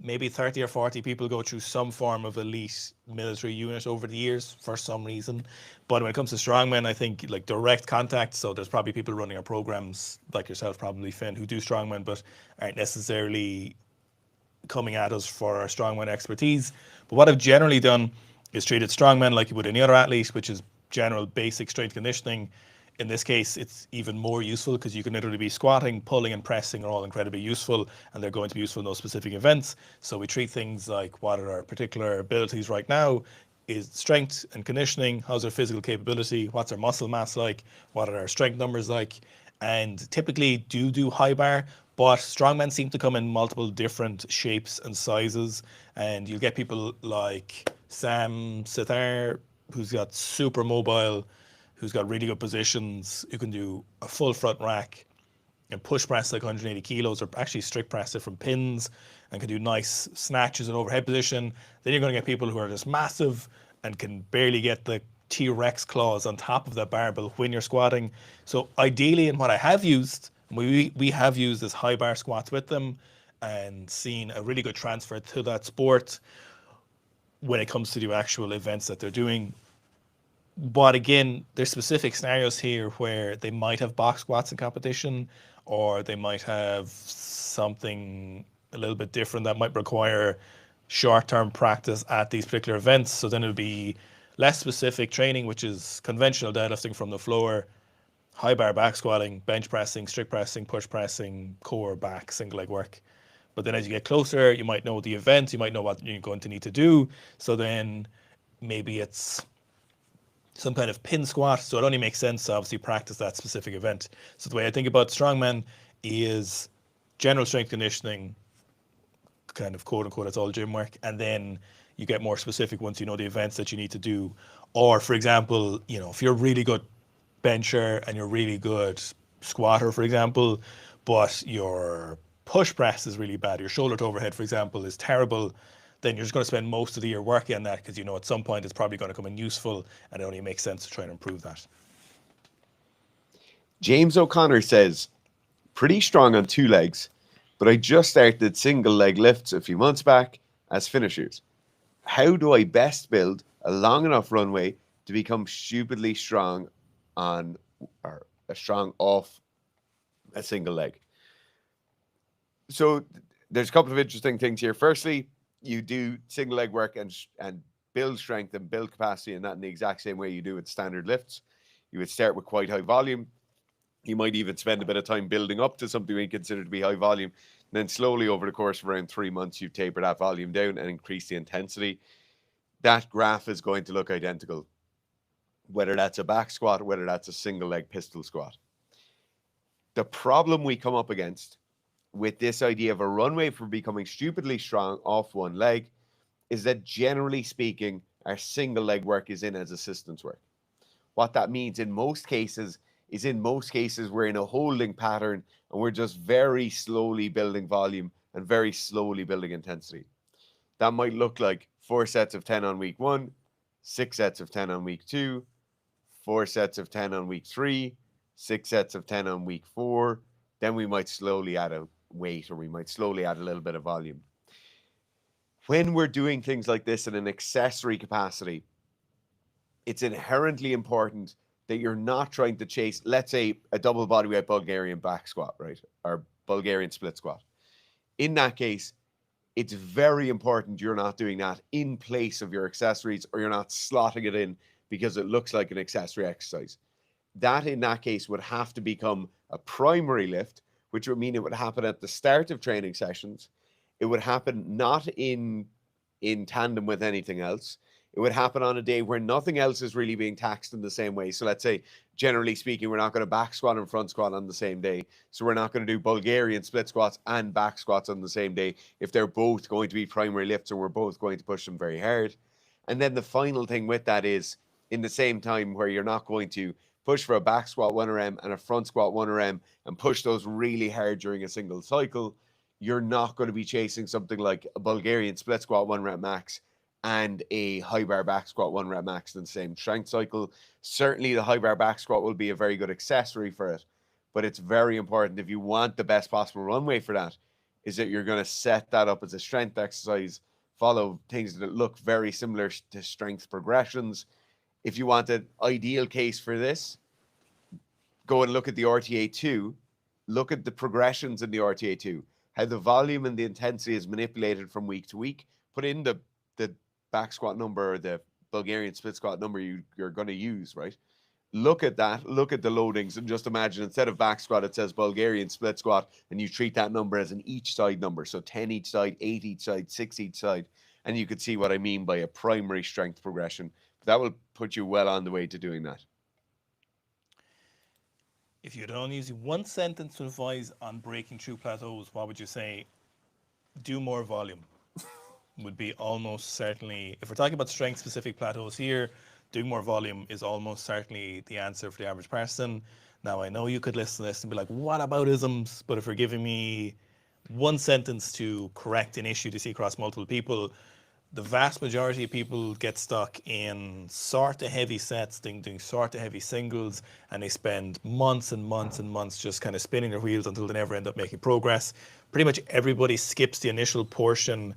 maybe 30 or 40 people go through some form of elite military unit over the years for some reason. But when it comes to strongmen, I think like direct contact. So there's probably people running our programs like yourself, probably Finn, who do strongmen, but aren't necessarily coming at us for our strongman expertise. But what I've generally done is treated strongmen like you would any other athlete, which is general basic strength conditioning. In this case, it's even more useful because you can literally be squatting, pulling, and pressing are all incredibly useful, and they're going to be useful in those specific events. So we treat things like what are our particular abilities right now, is strength and conditioning, how's our physical capability, what's our muscle mass like, what are our strength numbers like, and typically do high bar, but strongmen seem to come in multiple different shapes and sizes, and you'll get people like Sam Sithar, who's got super mobile, who's got really good positions, who can do a full front rack and push press like 180 kilos, or actually strict press it from pins, and can do nice snatches and overhead position. Then you're going to get people who are just massive and can barely get the T-Rex claws on top of that barbell when you're squatting. So ideally, and what I have used, we have used is high bar squats with them and seen a really good transfer to that sport when it comes to the actual events that they're doing. But again, there's specific scenarios here where they might have box squats in competition, or they might have something a little bit different that might require short-term practice at these particular events. So then it would be less specific training, which is conventional deadlifting from the floor, high bar back squatting, bench pressing, strict pressing, push pressing, core, back, single leg work. But then as you get closer, you might know the event, you might know what you're going to need to do. So then maybe it's some kind of pin squat. So it only makes sense to obviously practice that specific event. So the way I think about strongman is general strength conditioning, kind of quote unquote, it's all gym work. And then you get more specific once you know the events that you need to do. Or for example, you know, if you're a really good bencher and you're really good squatter, for example, but your push press is really bad, your shoulder to overhead, for example, is terrible, then you're just going to spend most of the year working on that because you know at some point it's probably going to come in useful, and it only makes sense to try and improve that. James O'Connor says, pretty strong on 2 legs, but I just started single leg lifts a few months back as finishers. How do I best build a long enough runway to become stupidly strong on or a strong off a single leg? So there's a couple of interesting things here. Firstly, you do single leg work and build strength and build capacity, and not in the exact same way you do with standard lifts. You would start with quite high volume. You might even spend a bit of time building up to something we consider to be high volume. And then slowly over the course of around 3 months, you taper that volume down and increase the intensity. That graph is going to look identical, whether that's a back squat, whether that's a single leg pistol squat. The problem we come up against with this idea of a runway for becoming stupidly strong off one leg is that generally speaking, our single leg work is in as assistance work. What that means in most cases is we're in a holding pattern and we're just very slowly building volume and very slowly building intensity. That might look like 4 sets of 10 on week 1, 6 sets of 10 on week 2, 4 sets of 10 on week 3, 6 sets of 10 on week 4. Then we might slowly add a weight, or we might slowly add a little bit of volume. When we're doing things like this in an accessory capacity, it's inherently important that you're not trying to chase, let's say, a double bodyweight Bulgarian back squat, right? Or Bulgarian split squat. In that case, it's very important you're not doing that in place of your accessories, or you're not slotting it in because it looks like an accessory exercise. That in that case would have to become a primary lift, which would mean it would happen at the start of training sessions. It would happen not in tandem with anything else. It would happen on a day where nothing else is really being taxed in the same way. So let's say, generally speaking, we're not going to back squat and front squat on the same day. So we're not going to do Bulgarian split squats and back squats on the same day if they're both going to be primary lifts and we're both going to push them very hard. And then the final thing with that is, in the same time where you're not going to push for a back squat 1RM and a front squat 1RM and push those really hard during a single cycle, you're not going to be chasing something like a Bulgarian split squat 1 rep max and a high bar back squat 1 rep max in the same strength cycle. Certainly the high bar back squat will be a very good accessory for it, but it's very important, if you want the best possible runway for that, is that you're going to set that up as a strength exercise, follow things that look very similar to strength progressions. If you want an ideal case for this, go and look at the RTA2, look at the progressions in the RTA2, how the volume and the intensity is manipulated from week to week. Put in the back squat number, or the Bulgarian split squat number you're going to use, right? Look at that, look at the loadings, and just imagine instead of back squat, it says Bulgarian split squat, and you treat that number as an each side number. So 10 each side, 8 each side, 6 each side. And you could see what I mean by a primary strength progression. That will put you well on the way to doing that. If you had only used one sentence to advise on breaking through plateaus, what would you say? Do more volume would be almost certainly, if we're talking about strength specific plateaus here, doing more volume is almost certainly the answer for the average person. Now, I know you could listen to this and be like, what about isms? But if you're giving me one sentence to correct an issue to see across multiple people, the vast majority of people get stuck in sort of heavy sets, doing sort of heavy singles, and they spend months and months and months just kind of spinning their wheels until they never end up making progress. Pretty much everybody skips the initial portion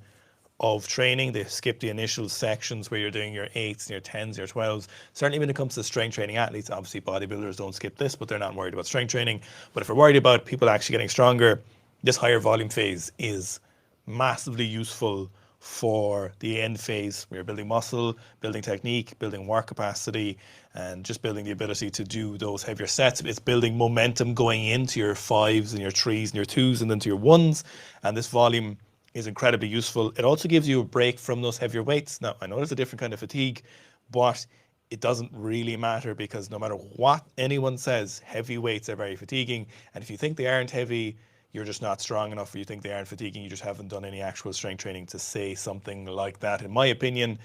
of training. They skip the initial sections where you're doing your 8s and your 10s, your 12s. Certainly when it comes to strength training athletes, obviously bodybuilders don't skip this, but they're not worried about strength training. But if we're worried about people actually getting stronger, this higher volume phase is massively useful for the end phase where you're building muscle, building technique, building work capacity, and just building the ability to do those heavier sets. It's building momentum going into your 5s and your 3s and your 2s and then to your 1s. And this volume is incredibly useful. It also gives you a break from those heavier weights. Now, I know there's a different kind of fatigue, but it doesn't really matter, because no matter what anyone says, heavy weights are very fatiguing. And if you think they aren't heavy, you're just not strong enough, or you think they aren't fatiguing, you just haven't done any actual strength training to say something like that, in my opinion.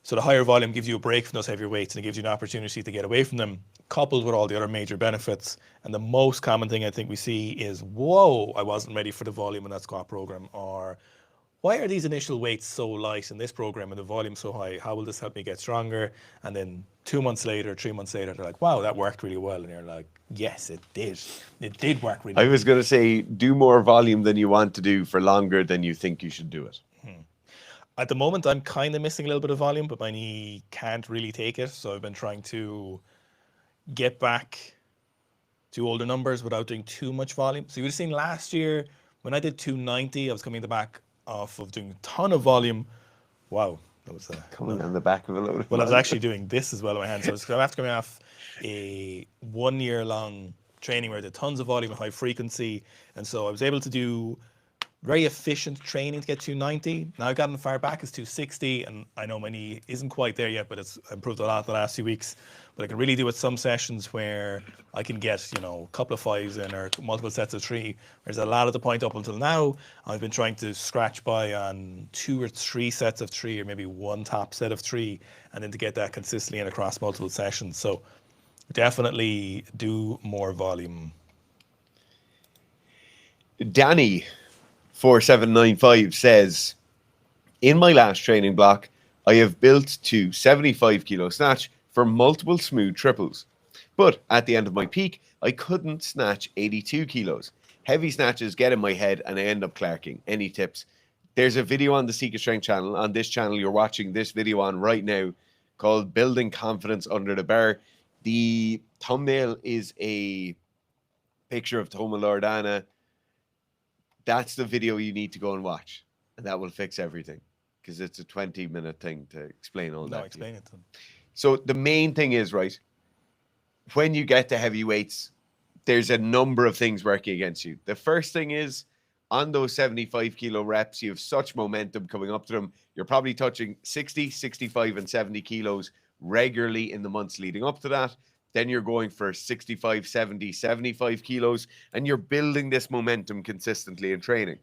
So the higher volume gives you a break from those heavier weights, and it gives you an opportunity to get away from them, coupled with all the other major benefits. And the most common thing I think we see is, whoa, I wasn't ready for the volume in that squat program, or why are these initial weights so light in this program and the volume so high? How will this help me get stronger? And then 2 months later, 3 months later, they're like, wow, that worked really well. And you're like, yes, it did. It did work really well. I was going to say, do more volume than you want to do for longer than you think you should do it. At the moment, I'm kind of missing a little bit of volume, but my knee can't really take it. So I've been trying to get back to older numbers without doing too much volume. So you would have seen last year when I did 290, I was coming the back off of doing a ton of volume. Wow, that was coming on the back of a load of well, I was actually doing this as well in my hand. So I was after coming off a 1 year long training where I did tons of volume and high frequency, and so I was able to do very efficient training to get 290. Now I've gotten far back as 260, and I know my knee isn't quite there yet, but it's improved a lot the last few weeks. But I can really do it some sessions where I can get, you know, a couple of 5s in or multiple sets of 3. Whereas a lot of the point up until now, I've been trying to scratch by on 2 or 3 sets of 3, or maybe 1 top set of 3, and then to get that consistently and across multiple sessions. So definitely do more volume. Danny 4795 says, in my last training block, I have built to 75 kilo snatch for multiple smooth triples. But at the end of my peak, I couldn't snatch 82 kilos. Heavy snatches get in my head and I end up clarking. Any tips? There's a video on the Seek a Strength channel. On this channel, you're watching this video on right now, called Building Confidence Under the Bar. The thumbnail is a picture of Toma Loredana. That's the video you need to go and watch, and that will fix everything, because it's a 20-minute thing to explain all No, that to you. explain it to them. So the main thing is, right, when you get to heavyweights, there's a number of things working against you. The first thing is, on those 75 kilo reps, you have such momentum coming up to them. You're probably touching 60, 65, and 70 kilos regularly in the months leading up to that. Then you're going for 65, 70, 75 kilos, and you're building this momentum consistently in training.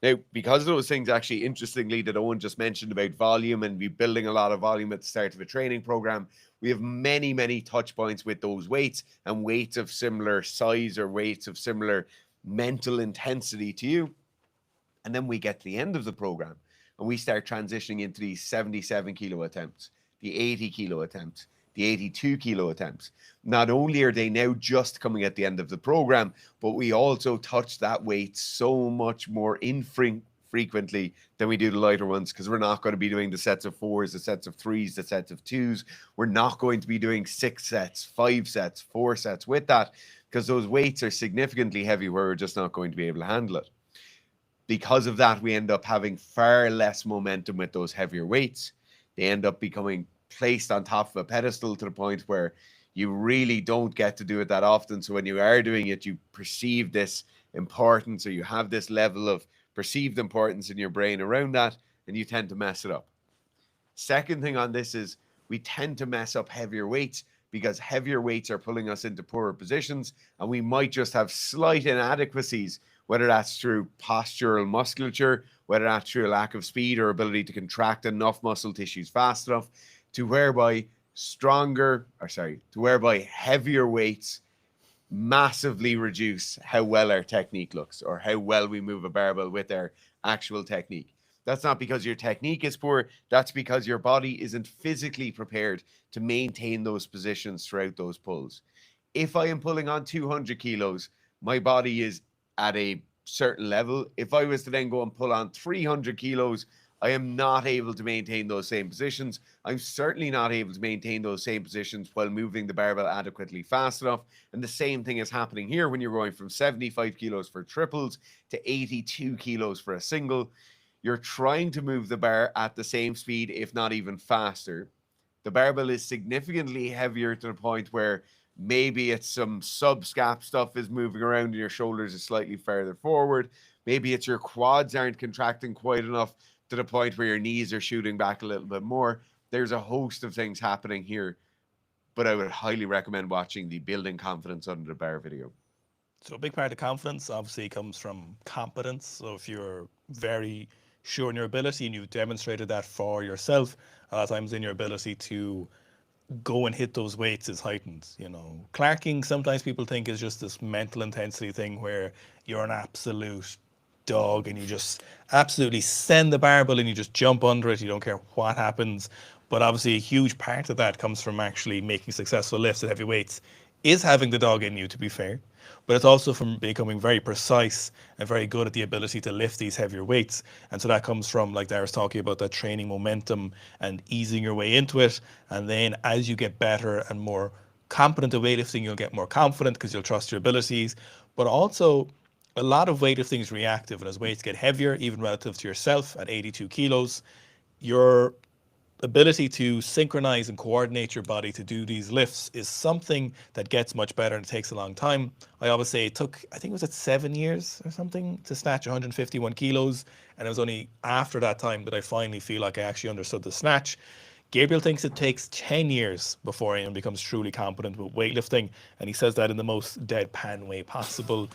Now, because of those things, actually, interestingly, that Owen just mentioned about volume and we building a lot of volume at the start of a training program, we have many, many touch points with those weights, and weights of similar size or weights of similar mental intensity to you. And then we get to the end of the program and we start transitioning into these 77 kilo attempts, the 80 kilo attempts, the 82 kilo attempts. Not only are they now just coming at the end of the program, but we also touch that weight so much more infrequently than we do the lighter ones, because we're not going to be doing the sets of 4s, the sets of 3s, the sets of 2s. We're not going to be doing 6 sets, 5 sets, 4 sets with that, because those weights are significantly heavy where we're just not going to be able to handle it. Because of that, we end up having far less momentum with those heavier weights. They end up becoming placed on top of a pedestal to the point where you really don't get to do it that often. So when you are doing it, you perceive this importance, or you have this level of perceived importance in your brain around that, and you tend to mess it up. Second thing on this is, we tend to mess up heavier weights because heavier weights are pulling us into poorer positions, and we might just have slight inadequacies, whether that's through postural musculature, whether that's through a lack of speed or ability to contract enough muscle tissues fast enough, to whereby heavier weights massively reduce how well our technique looks, or how well we move a barbell with our actual technique. That's not because your technique is poor. That's because your body isn't physically prepared to maintain those positions throughout those pulls. If I am pulling on 200 kilos, my body is at a certain level. If I was to then go and pull on 300 kilos, I am not able to maintain those same positions. I'm certainly not able to maintain those same positions while moving the barbell adequately fast enough. And the same thing is happening here when you're going from 75 kilos for triples to 82 kilos for a single. You're trying to move the bar at the same speed, if not even faster. The barbell is significantly heavier to the point where maybe it's some subscap stuff is moving around and your shoulders are slightly further forward. Maybe it's your quads aren't contracting quite enough to the point where your knees are shooting back a little bit more. There's a host of things happening here, but I would highly recommend watching the Building Confidence Under the Bar video. So a big part of confidence obviously comes from competence. So if you're very sure in your ability and you've demonstrated that for yourself, a lot of times in your ability to go and hit those weights is heightened. You know, clarking sometimes people think is just this mental intensity thing where you're an absolute dog and you just absolutely send the barbell and you just jump under it. You don't care what happens. But obviously, a huge part of that comes from actually making successful lifts at heavy weights, is having the dog in you, to be fair. But it's also from becoming very precise and very good at the ability to lift these heavier weights. And so that comes from, like Dara's talking about, that training momentum and easing your way into it. And then as you get better and more competent at weightlifting, you'll get more confident because you'll trust your abilities. But also, a lot of weightlifting is reactive. And as weights get heavier, even relative to yourself at 82 kilos, your ability to synchronize and coordinate your body to do these lifts is something that gets much better and it takes a long time. I always say it took, I think it was at 7 years or something to snatch 151 kilos. And it was only after that time that I finally feel like I actually understood the snatch. Gabriel thinks it takes 10 years before anyone becomes truly competent with weightlifting. And he says that in the most deadpan way possible.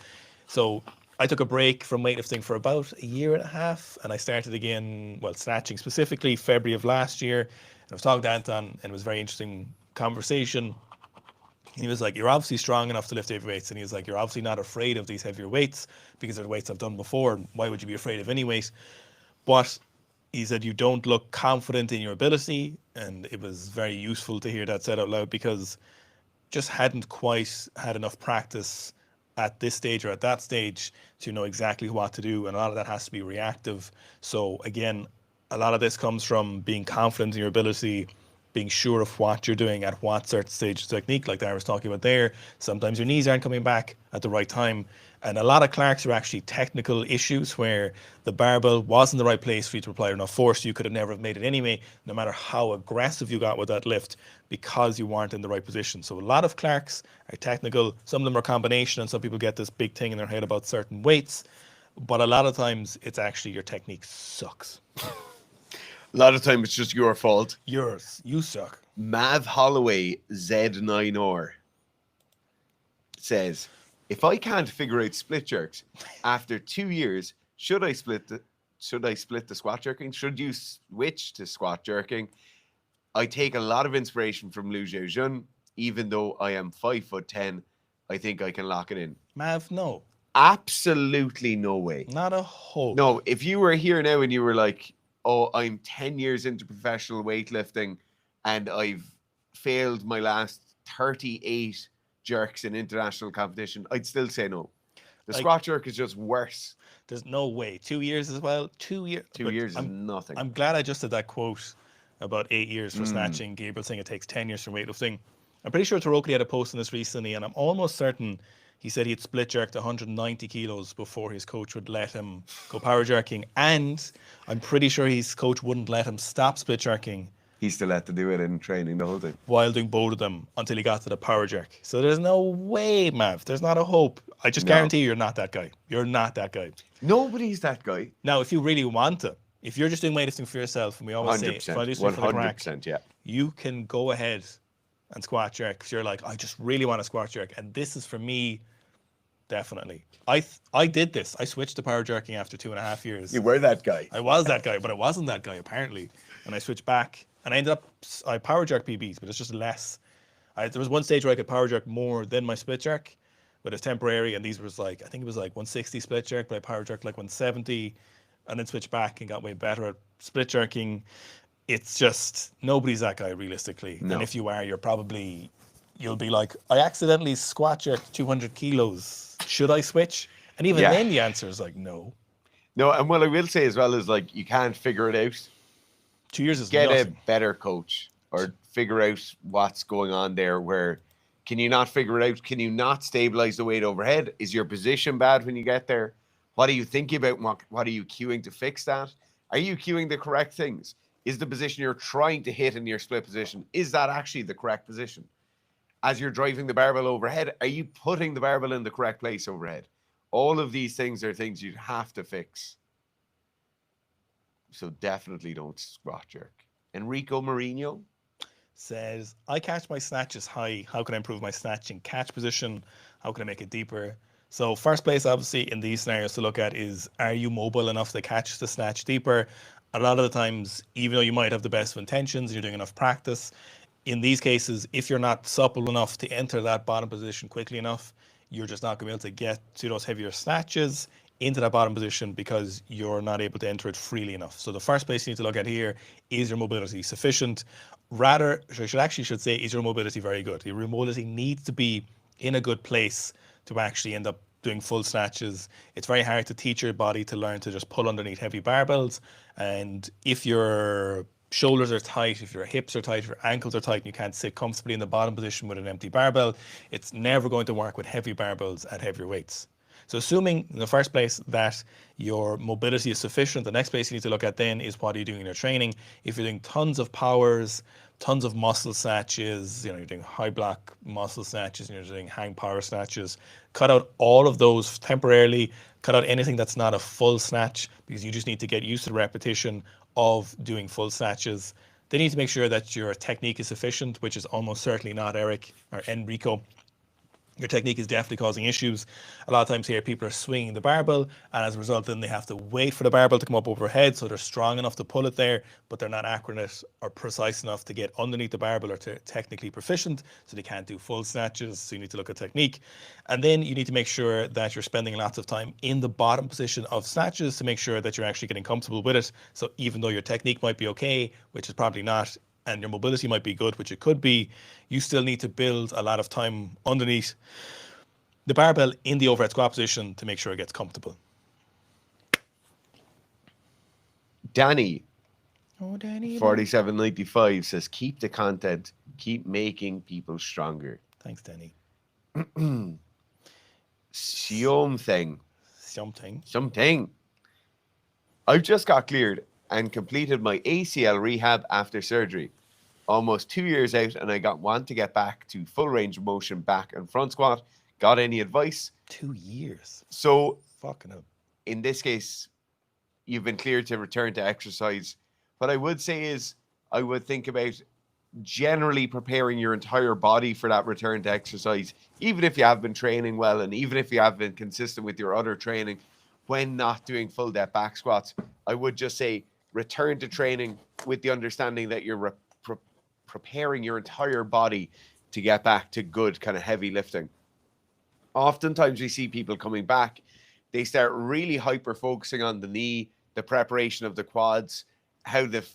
So I took a break from weightlifting for about a year and a half, and I started again, well, snatching specifically February of last year. And I was talking to Anton, and it was a very interesting conversation. He was like, "You're obviously strong enough to lift heavy weights," and he was like, "You're obviously not afraid of these heavier weights because they're the weights I've done before. Why would you be afraid of any weight?" But he said, "You don't look confident in your ability," and it was very useful to hear that said out loud because just hadn't quite had enough practice at this stage or at that stage to know exactly what to do. And a lot of that has to be reactive. So again, a lot of this comes from being confident in your ability being sure of what you're doing at what certain stage of technique, like Darren was talking about there. Sometimes your knees aren't coming back at the right time. And a lot of Clarks are actually technical issues where the barbell wasn't the right place for you to apply enough force. You could have never have made it anyway, no matter how aggressive you got with that lift, because you weren't in the right position. So a lot of Clarks are technical. Some of them are combination, and some people get this big thing in their head about certain weights. But a lot of times it's actually your technique sucks. A lot of time it's just your fault. Yours. You suck. Mav Holloway Z9R says, if I can't figure out split jerks after 2 years, should I split the squat jerking? Should you switch to squat jerking? I take a lot of inspiration from Liu Xiaojun. Even though I am 5'10", I think I can lock it in. Mav, no. Absolutely no way. Not a hope. No, if you were here now and you were like, oh, I'm 10 years into professional weightlifting and I've failed my last 38 jerks in international competition, I'd still say no. The squat jerk is just worse. There's no way. 2 years as well? 2 years? 2 years is nothing. I'm glad I just did that quote about 8 years for snatching. Gabriel saying it takes 10 years for weightlifting. I'm pretty sure Tarokli had a post on this recently, and I'm almost certain he said he had split jerked 190 kilos before his coach would let him go power jerking. And I'm pretty sure his coach wouldn't let him stop split jerking. He still had to do it in training the whole time. While doing both of them until he got to the power jerk. So there's no way, Mav. There's not a hope. I just guarantee you're not that guy. You're not that guy. Nobody's that guy. Now, if you really want to, if you're just doing weightlifting for yourself, and we always 100%, say, if I do something for the crack, 100%, yeah. you can go ahead and squat jerk. Because you're like, I just really want to squat jerk. And this is for me, definitely. I did this. I switched to power jerking after 2.5 years. You were that guy. I was that guy, but I wasn't that guy, apparently. And I switched back. And I ended up, I power jerk PBs, but it's just less. There was one stage where I could power jerk more than my split jerk, but it's temporary. And these was like, I think it was like 160 split jerk, but I power jerked like 170 and then switched back and got way better at split jerking. It's just, nobody's that guy realistically. No. And if you are, you'll be like, I accidentally squat jerked 200 kilos. Should I switch? And even then the answer is like, no. No, and what I will say as well is like, you can't figure it out. 2 years is Get nothing. a better coach or figure out what's going on there. Where can you not figure it out? Can you not stabilize the weight overhead? Is your position bad when you get there? What are you thinking about? What are you cueing to fix that? Are you cueing the correct things? Is the position you're trying to hit in your split position, is that actually the correct position? As you're driving the barbell overhead, are you putting the barbell in the correct place overhead? All of these things are things you'd have to fix. So definitely don't squat jerk. Enrico Mourinho says, I catch my snatches high. How can I improve my snatching catch position? How can I make it deeper? So first place, obviously, in these scenarios to look at is, are you mobile enough to catch the snatch deeper? A lot of the times, even though you might have the best of intentions, you're doing enough practice. In these cases, if you're not supple enough to enter that bottom position quickly enough, you're just not going to be able to get to those heavier snatches into that bottom position because you're not able to enter it freely enough. So the first place you need to look at here, is your mobility sufficient? Rather, I should say, is your mobility very good? Your mobility needs to be in a good place to actually end up doing full snatches. It's very hard to teach your body to learn to just pull underneath heavy barbells. And if your shoulders are tight, if your hips are tight, if your ankles are tight, and you can't sit comfortably in the bottom position with an empty barbell, it's never going to work with heavy barbells at heavier weights. So assuming in the first place that your mobility is sufficient, the next place you need to look at then is what are you doing in your training. If you're doing tons of powers, tons of muscle snatches, you're doing high block muscle snatches, and you're doing hang power snatches, cut out all of those temporarily, cut out anything that's not a full snatch, because you just need to get used to the repetition of doing full snatches. They need to make sure that your technique is sufficient, which is almost certainly not Eric or Enrico. Your technique is definitely causing issues. A lot of times here, people are swinging the barbell, and as a result, then they have to wait for the barbell to come up overhead, so they're strong enough to pull it there, but they're not accurate or precise enough to get underneath the barbell or to technically proficient, so they can't do full snatches. So you need to look at technique. And then you need to make sure that you're spending lots of time in the bottom position of snatches to make sure that you're actually getting comfortable with it. So even though your technique might be okay, which is probably not, and your mobility might be good, which it could be, you still need to build a lot of time underneath the barbell in the overhead squat position to make sure it gets comfortable. Danny Oh, Danny. 4795 says, keep the content, keep making people stronger. Thanks, Danny. Something. Something. I've just got cleared and completed my ACL rehab after surgery. Almost 2 years out, and I want to get back to full range of motion back and front squat. Got any advice? 2 years. So, Fucking hell. in this case, you've been cleared to return to exercise. What I would say is, I would think about generally preparing your entire body for that return to exercise, even if you have been training well and even if you have been consistent with your other training. When not doing full depth back squats, I would just say return to training with the understanding that you're preparing your entire body to get back to good kind of heavy lifting. Oftentimes we see people coming back, they start really hyper focusing on the knee, the preparation of the quads, how the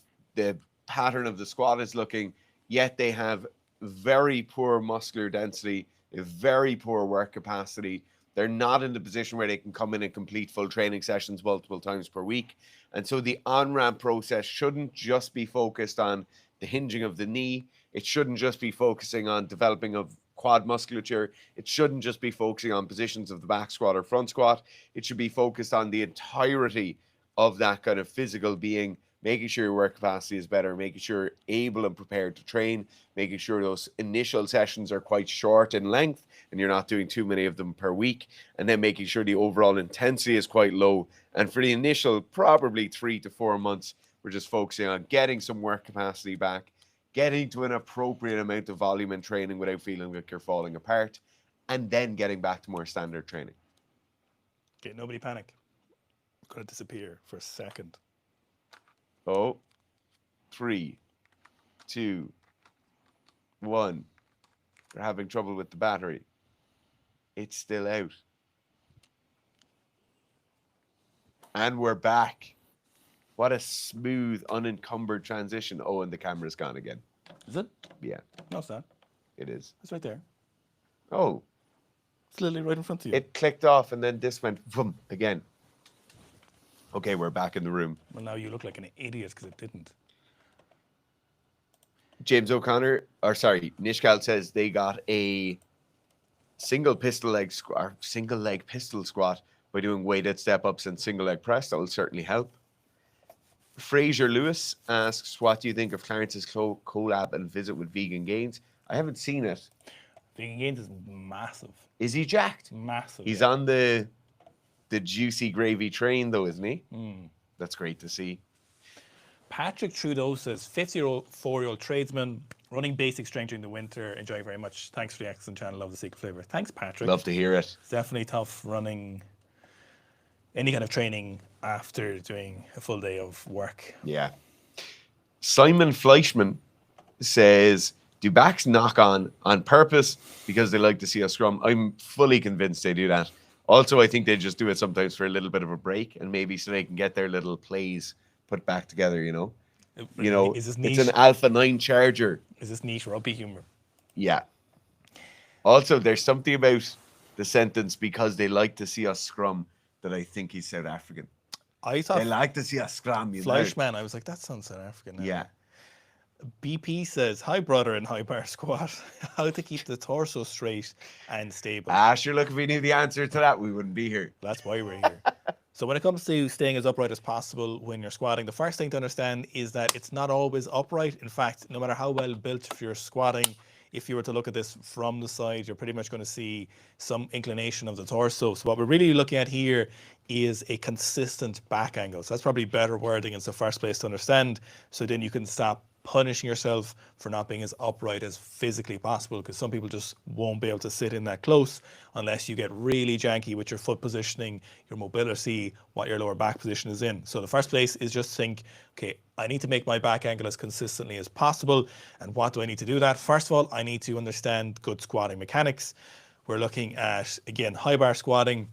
pattern of the squat is looking, yet they have very poor muscular density, a very poor work capacity. They're not in the position where they can come in and complete full training sessions multiple times per week. And so the on-ramp process shouldn't just be focused on the hinging of the knee. It shouldn't just be focusing on developing of quad musculature. It shouldn't just be focusing on positions of the back squat or front squat. It should be focused on the entirety of that kind of physical being, making sure your work capacity is better, making sure you're able and prepared to train, making sure those initial sessions are quite short in length and you're not doing too many of them per week, and then making sure the overall intensity is quite low. And for the initial probably 3 to 4 months, we're just focusing on getting some work capacity back, getting to an appropriate amount of volume in training without feeling like you're falling apart, and then getting back to more standard training. Okay, nobody panic. I'm going to disappear for a second. Oh, 3, 2, 1. We're having trouble with the battery. It's still out. And we're back. What a smooth, unencumbered transition. Oh, and the camera's gone again. Is it? Yeah, No, it's not. it is. It's right there. Oh, It's literally right in front of you. it clicked off and then this went boom again. Okay, we're back in the room. Well, now you look like an idiot because it didn't. James O'Connor, or sorry, Nishkal says they got a single leg pistol squat by doing weighted step ups and single leg press. That will certainly help. Fraser Lewis asks, what do you think of Clarence's collab and visit with Vegan Gains? I haven't seen it. Vegan Gains is massive. Is he jacked? Massive. He's yeah. on the juicy gravy train though, isn't he? Mm. That's great to see. Patrick Trudeau says 54-year-old tradesman running basic strength during the winter. Enjoy very much. Thanks for the excellent channel. Love the secret flavor. Thanks, Patrick. Love to hear it. It's definitely tough running any kind of training after doing a full day of work. Yeah. Simon Fleischman says, do backs knock on purpose because they like to see us scrum? I'm fully convinced they do that. Also, I think they just do it sometimes for a little bit of a break and maybe so they can get their little plays put back together, you know? Is this niche? It's an Alpha 9 charger. Is this niche rugby humor? Yeah. Also, there's something about the sentence because they like to see us scrum that I think he's South African. I thought They like to see us scrum, you know? Fleischman, I was like, that sounds South African. Now. Yeah. BP says, hi brother in high bar squat. How to keep the torso straight and stable. Sure, look, if we knew the answer to that, we wouldn't be here. That's why we're here. So when it comes to staying as upright as possible when you're squatting, the first thing to understand is that it's not always upright. In fact, no matter how well built if you're squatting, if you were to look at this from the side, you're pretty much going to see some inclination of the torso. So what we're really looking at here is a consistent back angle. So that's probably better wording. It's the first place to understand. So then you can stop punishing yourself for not being as upright as physically possible, because some people just won't be able to sit in that close unless you get really janky with your foot positioning, your mobility, what your lower back position is in. So the first place is just think, okay, I need to make my back angle as consistently as possible. And what do I need to do that? First of all, I need to understand good squatting mechanics. We're looking at, again, high bar squatting,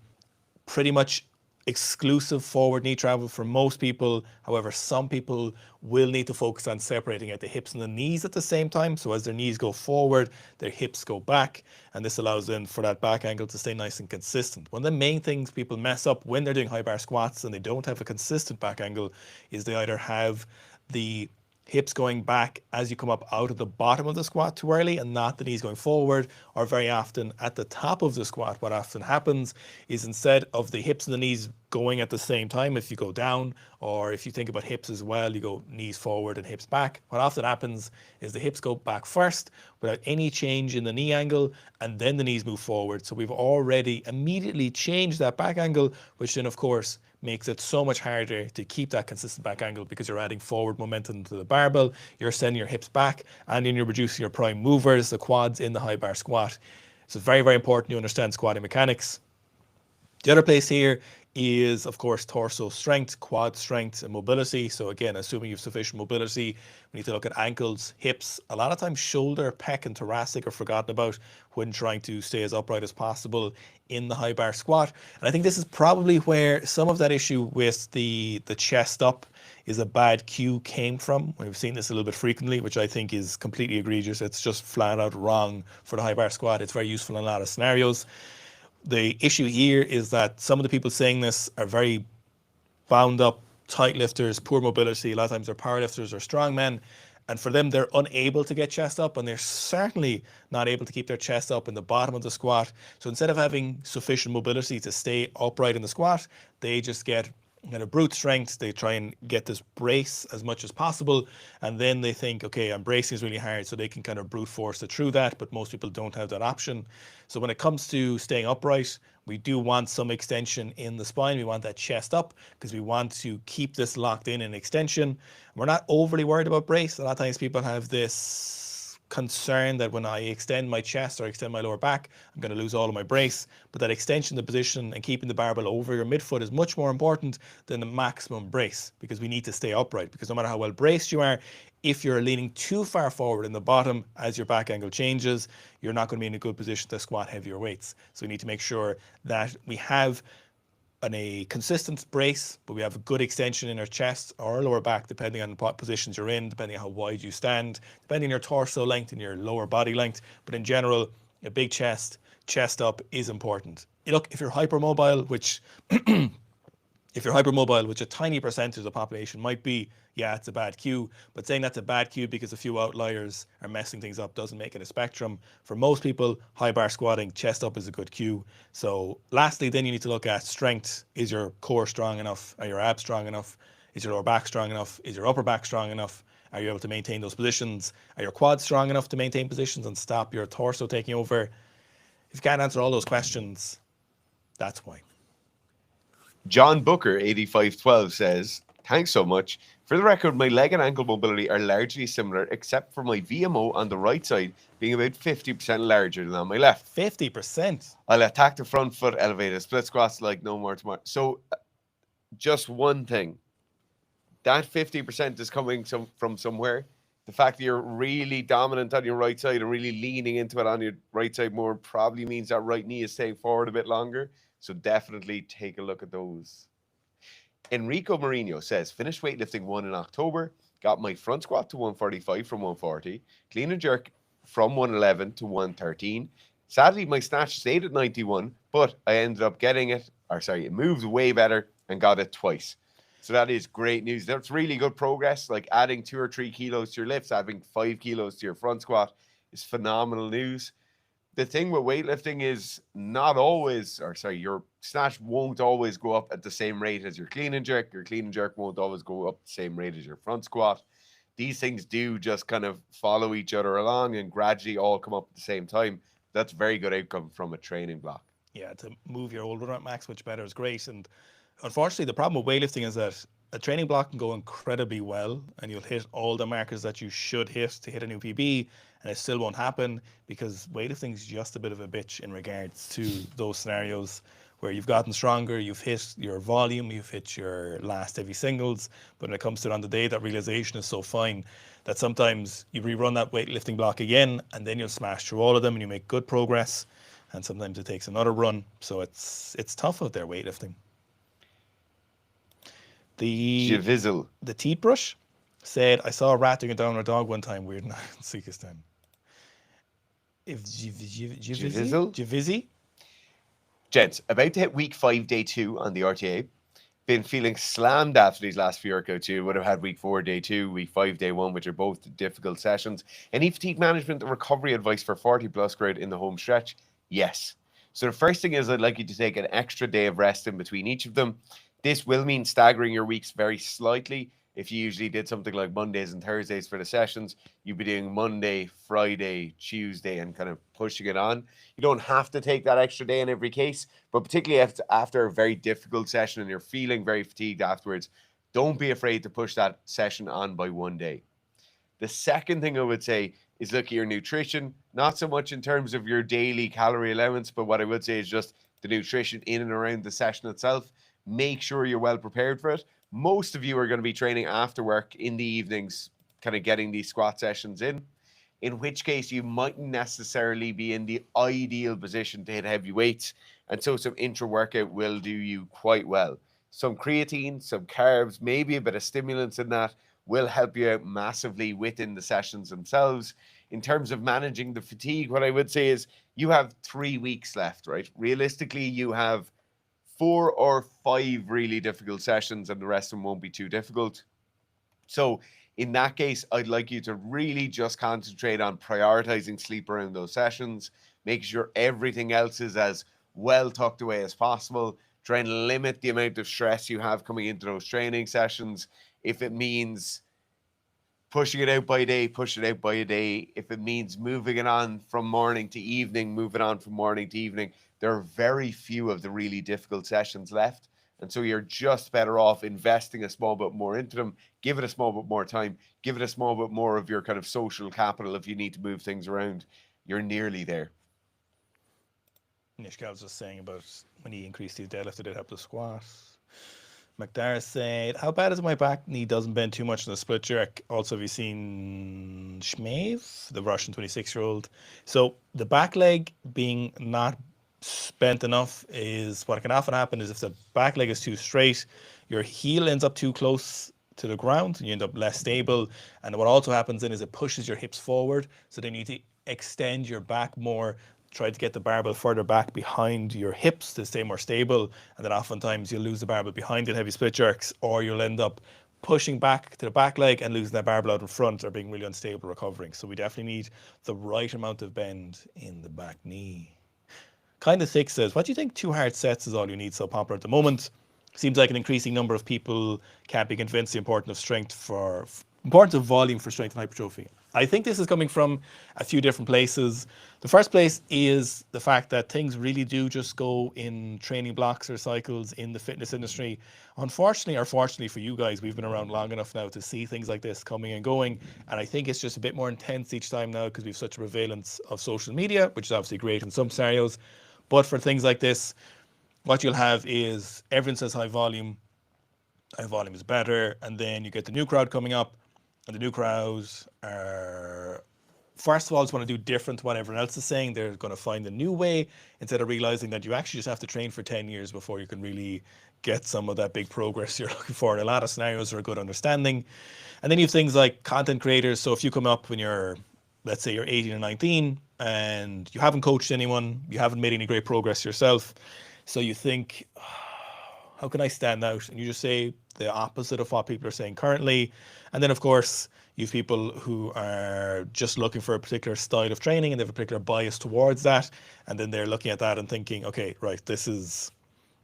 pretty much exclusive forward knee travel for most people. However, some people will need to focus on separating out the hips and the knees at the same time. So as their knees go forward, their hips go back, and this allows them for that back angle to stay nice and consistent. One of the main things people mess up when they're doing high bar squats and they don't have a consistent back angle is they either have the hips going back as you come up out of the bottom of the squat too early and not the knees going forward, or very often at the top of the squat. What often happens is instead of the hips and the knees going at the same time, if you go down, or if you think about hips as well, you go knees forward and hips back. What often happens is the hips go back first without any change in the knee angle, and then the knees move forward. So we've already immediately changed that back angle, which then of course makes it so much harder to keep that consistent back angle because you're adding forward momentum to the barbell, you're sending your hips back, and then you're reducing your prime movers, the quads in the high bar squat. So it's very, very important you understand squatting mechanics. The other place here is, of course, torso strength, quad strength, and mobility. So again, assuming you have sufficient mobility, we need to look at ankles, hips. A lot of times shoulder, pec, and thoracic are forgotten about when trying to stay as upright as possible in the high bar squat. And I think this is probably where some of that issue with the chest up is a bad cue came from. We've seen this a little bit frequently, which I think is completely egregious. It's just flat out wrong for the high bar squat. It's very useful in a lot of scenarios. The issue here is that some of the people saying this are very bound up, tight lifters, poor mobility. A lot of times they're power lifters or strongmen. And for them, they're unable to get chest up, and they're certainly not able to keep their chest up in the bottom of the squat. So instead of having sufficient mobility to stay upright in the squat, they just get kind of brute strength. They try and get this brace as much as possible, and then they think, okay, I'm bracing is really hard, so they can kind of brute force it through that, but most people don't have that option. So when it comes to staying upright, we do want some extension in the spine. We want that chest up because we want to keep this locked in extension. We're not overly worried about brace. A lot of times people have this concern that when I extend my chest or extend my lower back, I'm going to lose all of my brace. But that extension of the position and keeping the barbell over your midfoot is much more important than the maximum brace, because we need to stay upright. Because no matter how well braced you are, if you're leaning too far forward in the bottom as your back angle changes, you're not going to be in a good position to squat heavier weights. So we need to make sure that we have a consistent brace, but we have a good extension in our chest or our lower back, depending on what positions you're in, depending on how wide you stand, depending on your torso length and your lower body length. But in general, a big chest up is important. Look, if you're hypermobile, which a tiny percentage of the population might be, yeah, it's a bad cue. But saying that's a bad cue because a few outliers are messing things up doesn't make it a spectrum. For most people, high bar squatting, chest up is a good cue. So lastly, then you need to look at strength. Is your core strong enough? Are your abs strong enough? Is your lower back strong enough? Is your upper back strong enough? Are you able to maintain those positions? Are your quads strong enough to maintain positions and stop your torso taking over? If you can't answer all those questions, that's why. John Booker, 8512, says, thanks so much. For the record, my leg and ankle mobility are largely similar, except for my VMO on the right side being about 50% larger than on my left. 50%? I'll attack the front foot elevated, split squats like no more tomorrow. So, just one thing. That 50% is coming from somewhere. The fact that you're really dominant on your right side and really leaning into it on your right side more probably means that right knee is staying forward a bit longer. So definitely take a look at those. Enrico Mourinho says, finished weightlifting 1 in October, got my front squat to 145 from 140, clean and jerk from 111 to 113. Sadly, my snatch stayed at 91, but I ended up getting it, it moved way better and got it twice. So that is great news. That's really good progress. Like adding 2 or 3 kilos to your lifts, adding 5 kilos to your front squat is phenomenal news. The thing with weightlifting is your snatch won't always go up at the same rate as your clean and jerk. Your clean and jerk won't always go up the same rate as your front squat. These things do just kind of follow each other along and gradually all come up at the same time. That's a very good outcome from a training block. Yeah, to move your old run at max much better is great. And unfortunately, the problem with weightlifting is that a training block can go incredibly well and you'll hit all the markers that you should hit to hit a new PB, and it still won't happen because weightlifting is just a bit of a bitch in regards to those scenarios where you've gotten stronger, you've hit your volume, you've hit your last heavy singles, but when it comes to it on the day, that realization is so fine that sometimes you rerun that weightlifting block again and then you'll smash through all of them and you make good progress, and sometimes it takes another run. So it's tough out there weightlifting. The teeth brush said, I saw a rat doing a down on a dog one time. Weird in Sikhistan. If Javizzi? Gents, about to hit week 5, day 2 on the RTA. been feeling slammed after these last few workouts, you would have had week 4, day 2, week 5, day 1, which are both difficult sessions. Any fatigue management and recovery advice for 40 plus crowd in the home stretch? Yes. So the first thing is I'd like you to take an extra day of rest in between each of them. This will mean staggering your weeks very slightly. If you usually did something like Mondays and Thursdays for the sessions, you'd be doing Monday, Friday, Tuesday, and kind of pushing it on. You don't have to take that extra day in every case, but particularly after a very difficult session and you're feeling very fatigued afterwards, don't be afraid to push that session on by one day. The second thing I would say is look at your nutrition, not so much in terms of your daily calorie allowance, but what I would say is just the nutrition in and around the session itself. Make sure you're well prepared for it. Most of you are going to be training after work in the evenings, kind of getting these squat sessions in which case you mightn't necessarily be in the ideal position to hit heavy weights. And so some intra workout will do you quite well. Some creatine, some carbs, maybe a bit of stimulants in that will help you out massively within the sessions themselves. In terms of managing the fatigue, what I would say is you have 3 weeks left, right? Realistically, you have 4 or 5 really difficult sessions and the rest of them won't be too difficult. So in that case, I'd like you to really just concentrate on prioritizing sleep around those sessions, make sure everything else is as well tucked away as possible. Try and limit the amount of stress you have coming into those training sessions. If it means pushing it out by a day, push it out by a day. If it means moving it on from morning to evening, move it on from morning to evening. There are very few of the really difficult sessions left. And so you're just better off investing a small bit more into them, give it a small bit more time, give it a small bit more of your kind of social capital if you need to move things around. You're nearly there. Nishka was just saying about when he increased his deadlift, did it help the squat? McDara said, how bad is my back knee doesn't bend too much in the split jerk? Also, have you seen Shmeev, the Russian 26-year-old? So the back leg being not bent enough is what can often happen is if the back leg is too straight, your heel ends up too close to the ground and you end up less stable. And what also happens then is it pushes your hips forward. So then you need to extend your back more, try to get the barbell further back behind your hips to stay more stable. And then oftentimes you'll lose the barbell behind in heavy split jerks, or you'll end up pushing back to the back leg and losing that barbell out in front, or being really unstable recovering. So we definitely need the right amount of bend in the back knee. Kind of Thick says, what do you think 2 hard sets is all you need so popular at the moment? Seems like an increasing number of people can't be convinced the importance of volume for strength and hypertrophy. I think this is coming from a few different places. The first place is the fact that things really do just go in training blocks or cycles in the fitness industry. Unfortunately, or fortunately for you guys, we've been around long enough now to see things like this coming and going. And I think it's just a bit more intense each time now because we have such a prevalence of social media, which is obviously great in some scenarios. But for things like this, what you'll have is everyone says high volume is better, and then you get the new crowd coming up, and the new crowds are, first of all, just want to do different to what everyone else is saying. They're going to find a new way instead of realizing that you actually just have to train for 10 years before you can really get some of that big progress you're looking for. In a lot of scenarios are a good understanding. And then you have things like content creators. So if you come up when you're, let's say you're 18 or 19 and you haven't coached anyone, you haven't made any great progress yourself, so you think, how can I stand out? And you just say the opposite of what people are saying currently. And then, of course, you have people who are just looking for a particular style of training and they have a particular bias towards that. And then they're looking at that and thinking, okay, right, this is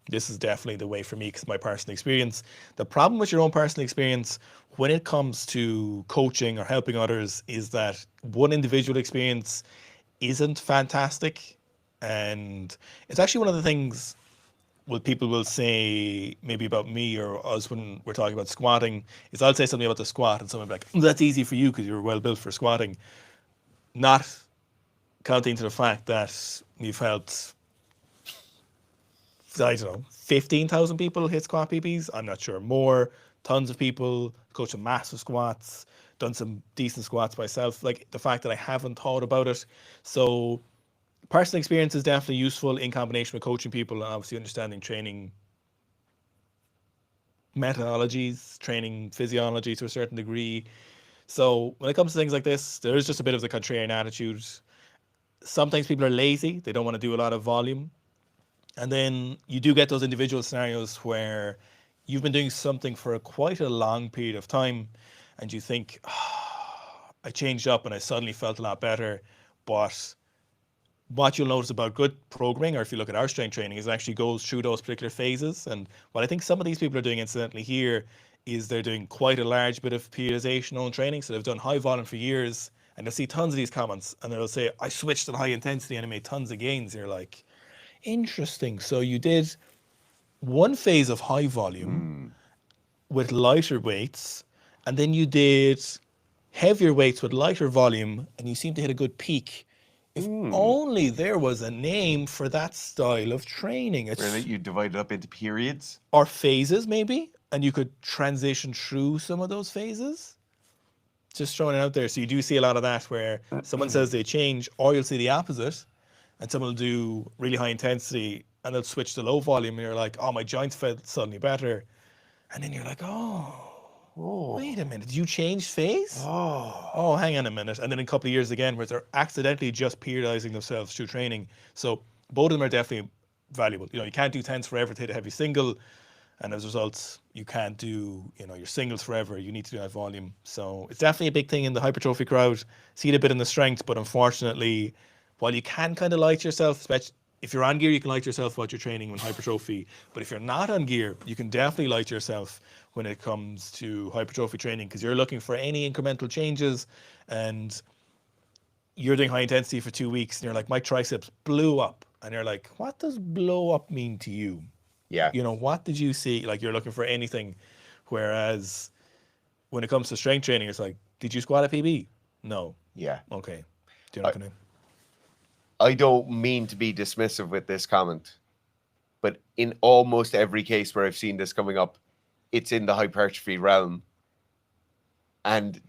definitely the way for me because my personal experience. The problem with your own personal experience when it comes to coaching or helping others is that one individual experience isn't fantastic. And it's actually one of the things what people will say maybe about me or us when we're talking about squatting is I'll say something about the squat and someone will be like, that's easy for you because you're well built for squatting. Not counting to the fact that we've helped, I don't know, 15,000 people hit squat PBs. I'm not sure. More, tons of people, coached some massive squats, done some decent squats myself. Like the fact that I haven't thought about it. So personal experience is definitely useful in combination with coaching people and obviously understanding training methodologies, training physiology to a certain degree. So when it comes to things like this, there is just a bit of the contrarian attitude. Sometimes people are lazy. They don't want to do a lot of volume. And then you do get those individual scenarios where you've been doing something for quite a long period of time, and you think, I changed up and I suddenly felt a lot better. But what you'll notice about good programming, or if you look at our strength training, is it actually goes through those particular phases. And what I think some of these people are doing incidentally here is they're doing quite a large bit of periodization on training. So they've done high volume for years, and they'll see tons of these comments, and they'll say, I switched to high intensity and I made tons of gains. And you're like, interesting. So you did one phase of high volume with lighter weights, and then you did heavier weights with lighter volume, and you seem to hit a good peak. If only there was a name for that style of training. Where It's you divide it up into periods. or phases maybe, and you could transition through some of those phases. Just throwing it out there. So you do see a lot of that where someone says they change, or you'll see the opposite, and someone will do really high intensity and they'll switch to low volume, and you're like, oh, my joints felt suddenly better. And then you're like, oh, wait a minute, you changed phase? Oh, hang on a minute. And then in a couple of years again, where they're accidentally just periodizing themselves through training. So both of them are definitely valuable. You know, you can't do tens forever to hit a heavy single. And as a result, you can't do, your singles forever. You need to do that volume. So it's definitely a big thing in the hypertrophy crowd. See it a bit in the strength, but unfortunately, while you can kind of lie to yourself, especially if you're on gear, you can lie to yourself while you're training with hypertrophy. But if you're not on gear, you can definitely lie to yourself when it comes to hypertrophy training, because you're looking for any incremental changes, and you're doing high intensity for 2 weeks and you're like, my triceps blew up. And you're like, what does blow up mean to you? Yeah. What did you see? Like, you're looking for anything. Whereas when it comes to strength training, it's like, did you squat a PB? No. Yeah. Okay. Do you know what I mean? I don't mean to be dismissive with this comment, but in almost every case where I've seen this coming up, it's in the hypertrophy realm. And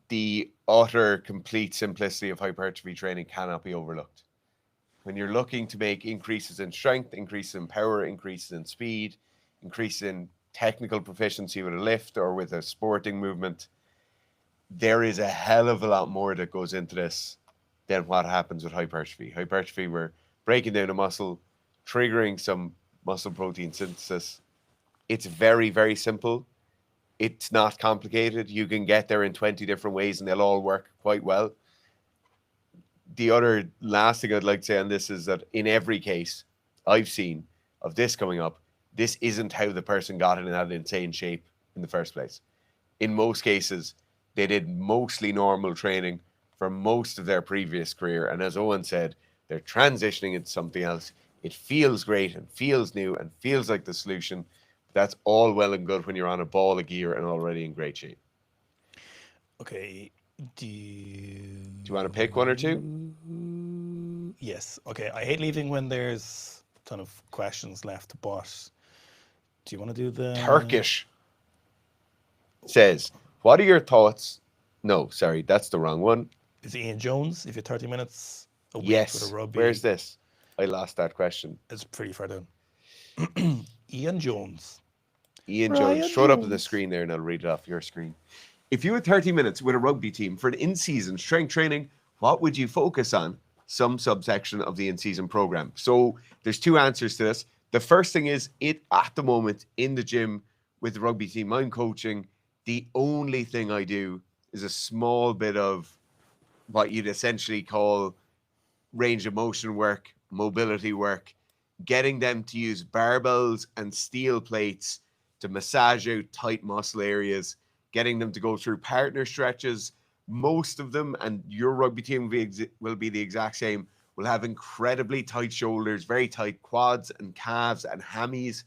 the utter complete simplicity of hypertrophy training cannot be overlooked. When you're looking to make increases in strength, increases in power, increases in speed, increases in technical proficiency with a lift or with a sporting movement, there is a hell of a lot more that goes into this than what happens with hypertrophy. Hypertrophy, we're breaking down a muscle, triggering some muscle protein synthesis. It's very, very simple. It's not complicated. You can get there in 20 different ways and they'll all work quite well. The other last thing I'd like to say on this is that in every case I've seen of this coming up, this isn't how the person got in that insane shape in the first place. In most cases, they did mostly normal training for most of their previous career. And as Owen said, they're transitioning into something else. It feels great and feels new and feels like the solution. That's all well and good when you're on a ball of gear and already in great shape. Okay. Do you want to pick one or two? Yes. Okay. I hate leaving when there's a ton of questions left, but do you want to do the Turkish says, what are your thoughts? No, sorry, that's the wrong one. Is it Ian Jones? If you're 30 minutes a week Yes. with a rugby. Where's this? I lost that question. It's pretty far down. Ian Jones. Ian Jones. Throw it up on the screen there and I'll read it off your screen. If you had 30 minutes with a rugby team for an in-season strength training, what would you focus on? Some subsection of the in-season program. So there's two answers to this. The first thing is, at the moment in the gym with the rugby team I'm coaching, the only thing I do is a small bit of what you'd essentially call range of motion work, mobility work, getting them to use barbells and steel plates to massage out tight muscle areas, getting them to go through partner stretches. Most of them, and your rugby team will be the exact same, will have incredibly tight shoulders, very tight quads and calves and hammies.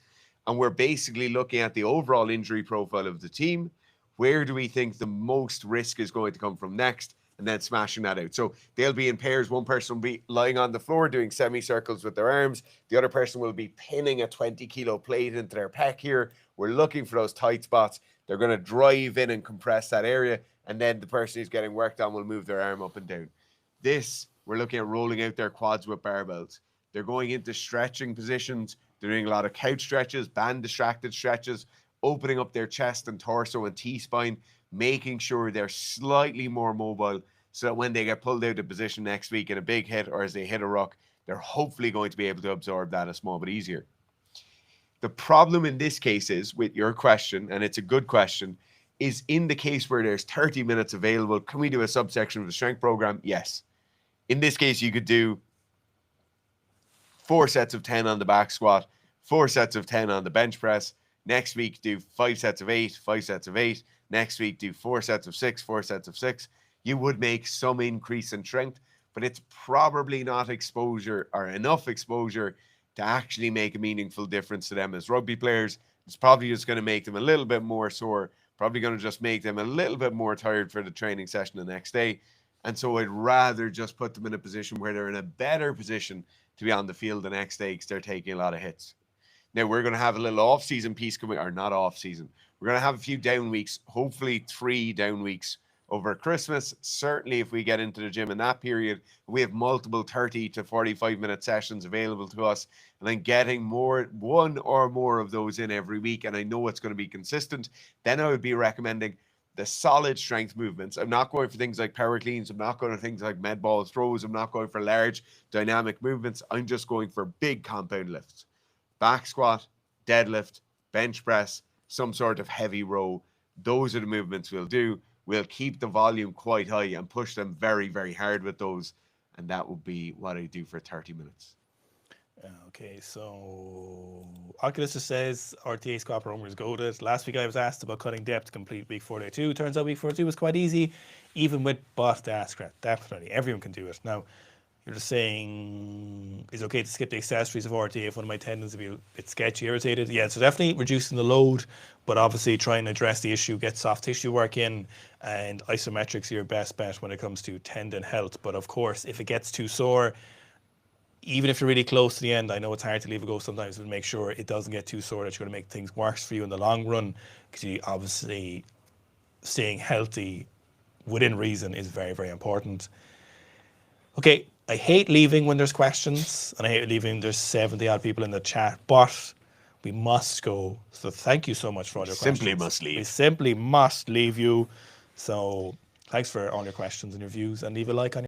And we're basically looking at the overall injury profile of the team. Where do we think the most risk is going to come from next? And then smashing that out. So they'll be in pairs. One person will be lying on the floor doing semicircles with their arms. The other person will be pinning a 20-kilo plate into their pec here. We're looking for those tight spots. They're going to drive in and compress that area. And then the person who's getting worked on will move their arm up and down. This, we're looking at rolling out their quads with barbells. They're going into stretching positions. They're doing a lot of couch stretches, band distracted stretches, opening up their chest and torso and T-spine, making sure they're slightly more mobile so that when they get pulled out of position next week in a big hit or as they hit a ruck, they're hopefully going to be able to absorb that a small bit easier. The problem in this case is with your question, and it's a good question, is in the case where there's 30 minutes available, can we do a subsection of the strength program? Yes. In this case, you could do 4 sets of 10 on the back squat, 4 sets of 10 on the bench press. Next week, do 5 sets of 8, 5 sets of 8. Next week, do 4 sets of 6, 4 sets of 6. You would make some increase in strength, but it's probably not exposure or enough exposure to actually make a meaningful difference to them as rugby players. It's probably just going to make them a little bit more sore, probably going to just make them a little bit more tired for the training session the next day. And so I'd rather just put them in a position where they're in a better position to be on the field the next day because they're taking a lot of hits. Now, we're going to have a little off-season piece coming, or not off-season. We're going to have a few down weeks, hopefully 3 down weeks over Christmas. Certainly, if we get into the gym in that period, we have multiple 30 to 45-minute sessions available to us, and then getting one or more of those in every week, and I know it's going to be consistent, then I would be recommending the solid strength movements. I'm not going for things like power cleans. I'm not going for things like med ball throws. I'm not going for large dynamic movements. I'm just going for big compound lifts. Back squat, deadlift, bench press, some sort of heavy row. Those are the movements we'll do. We'll keep the volume quite high and push them very, very hard with those. And that will be what I do for 30 minutes. Okay, so Oculus just says RTA squat per is goated. Last week I was asked about cutting depth to complete week 42. Turns out week 42 was quite easy, even with bot depth. Definitely, everyone can do it. Now, you're just saying it's okay to skip the accessories of RTA if one of my tendons will be a bit sketchy, irritated. Yeah, so definitely reducing the load, but obviously trying to address the issue, get soft tissue work in, and isometrics are your best bet when it comes to tendon health. But of course, if it gets too sore, even if you're really close to the end, I know it's hard to leave it go sometimes, but make sure it doesn't get too sore. That's going to make things worse for you in the long run, because you obviously staying healthy within reason is very, very important. Okay, I hate leaving when there's questions, and I hate leaving there's 70 odd people in the chat, but we must go. So thank you so much for all your questions. Simply must leave. We simply must leave you. So thanks for all your questions and your views, and leave a like on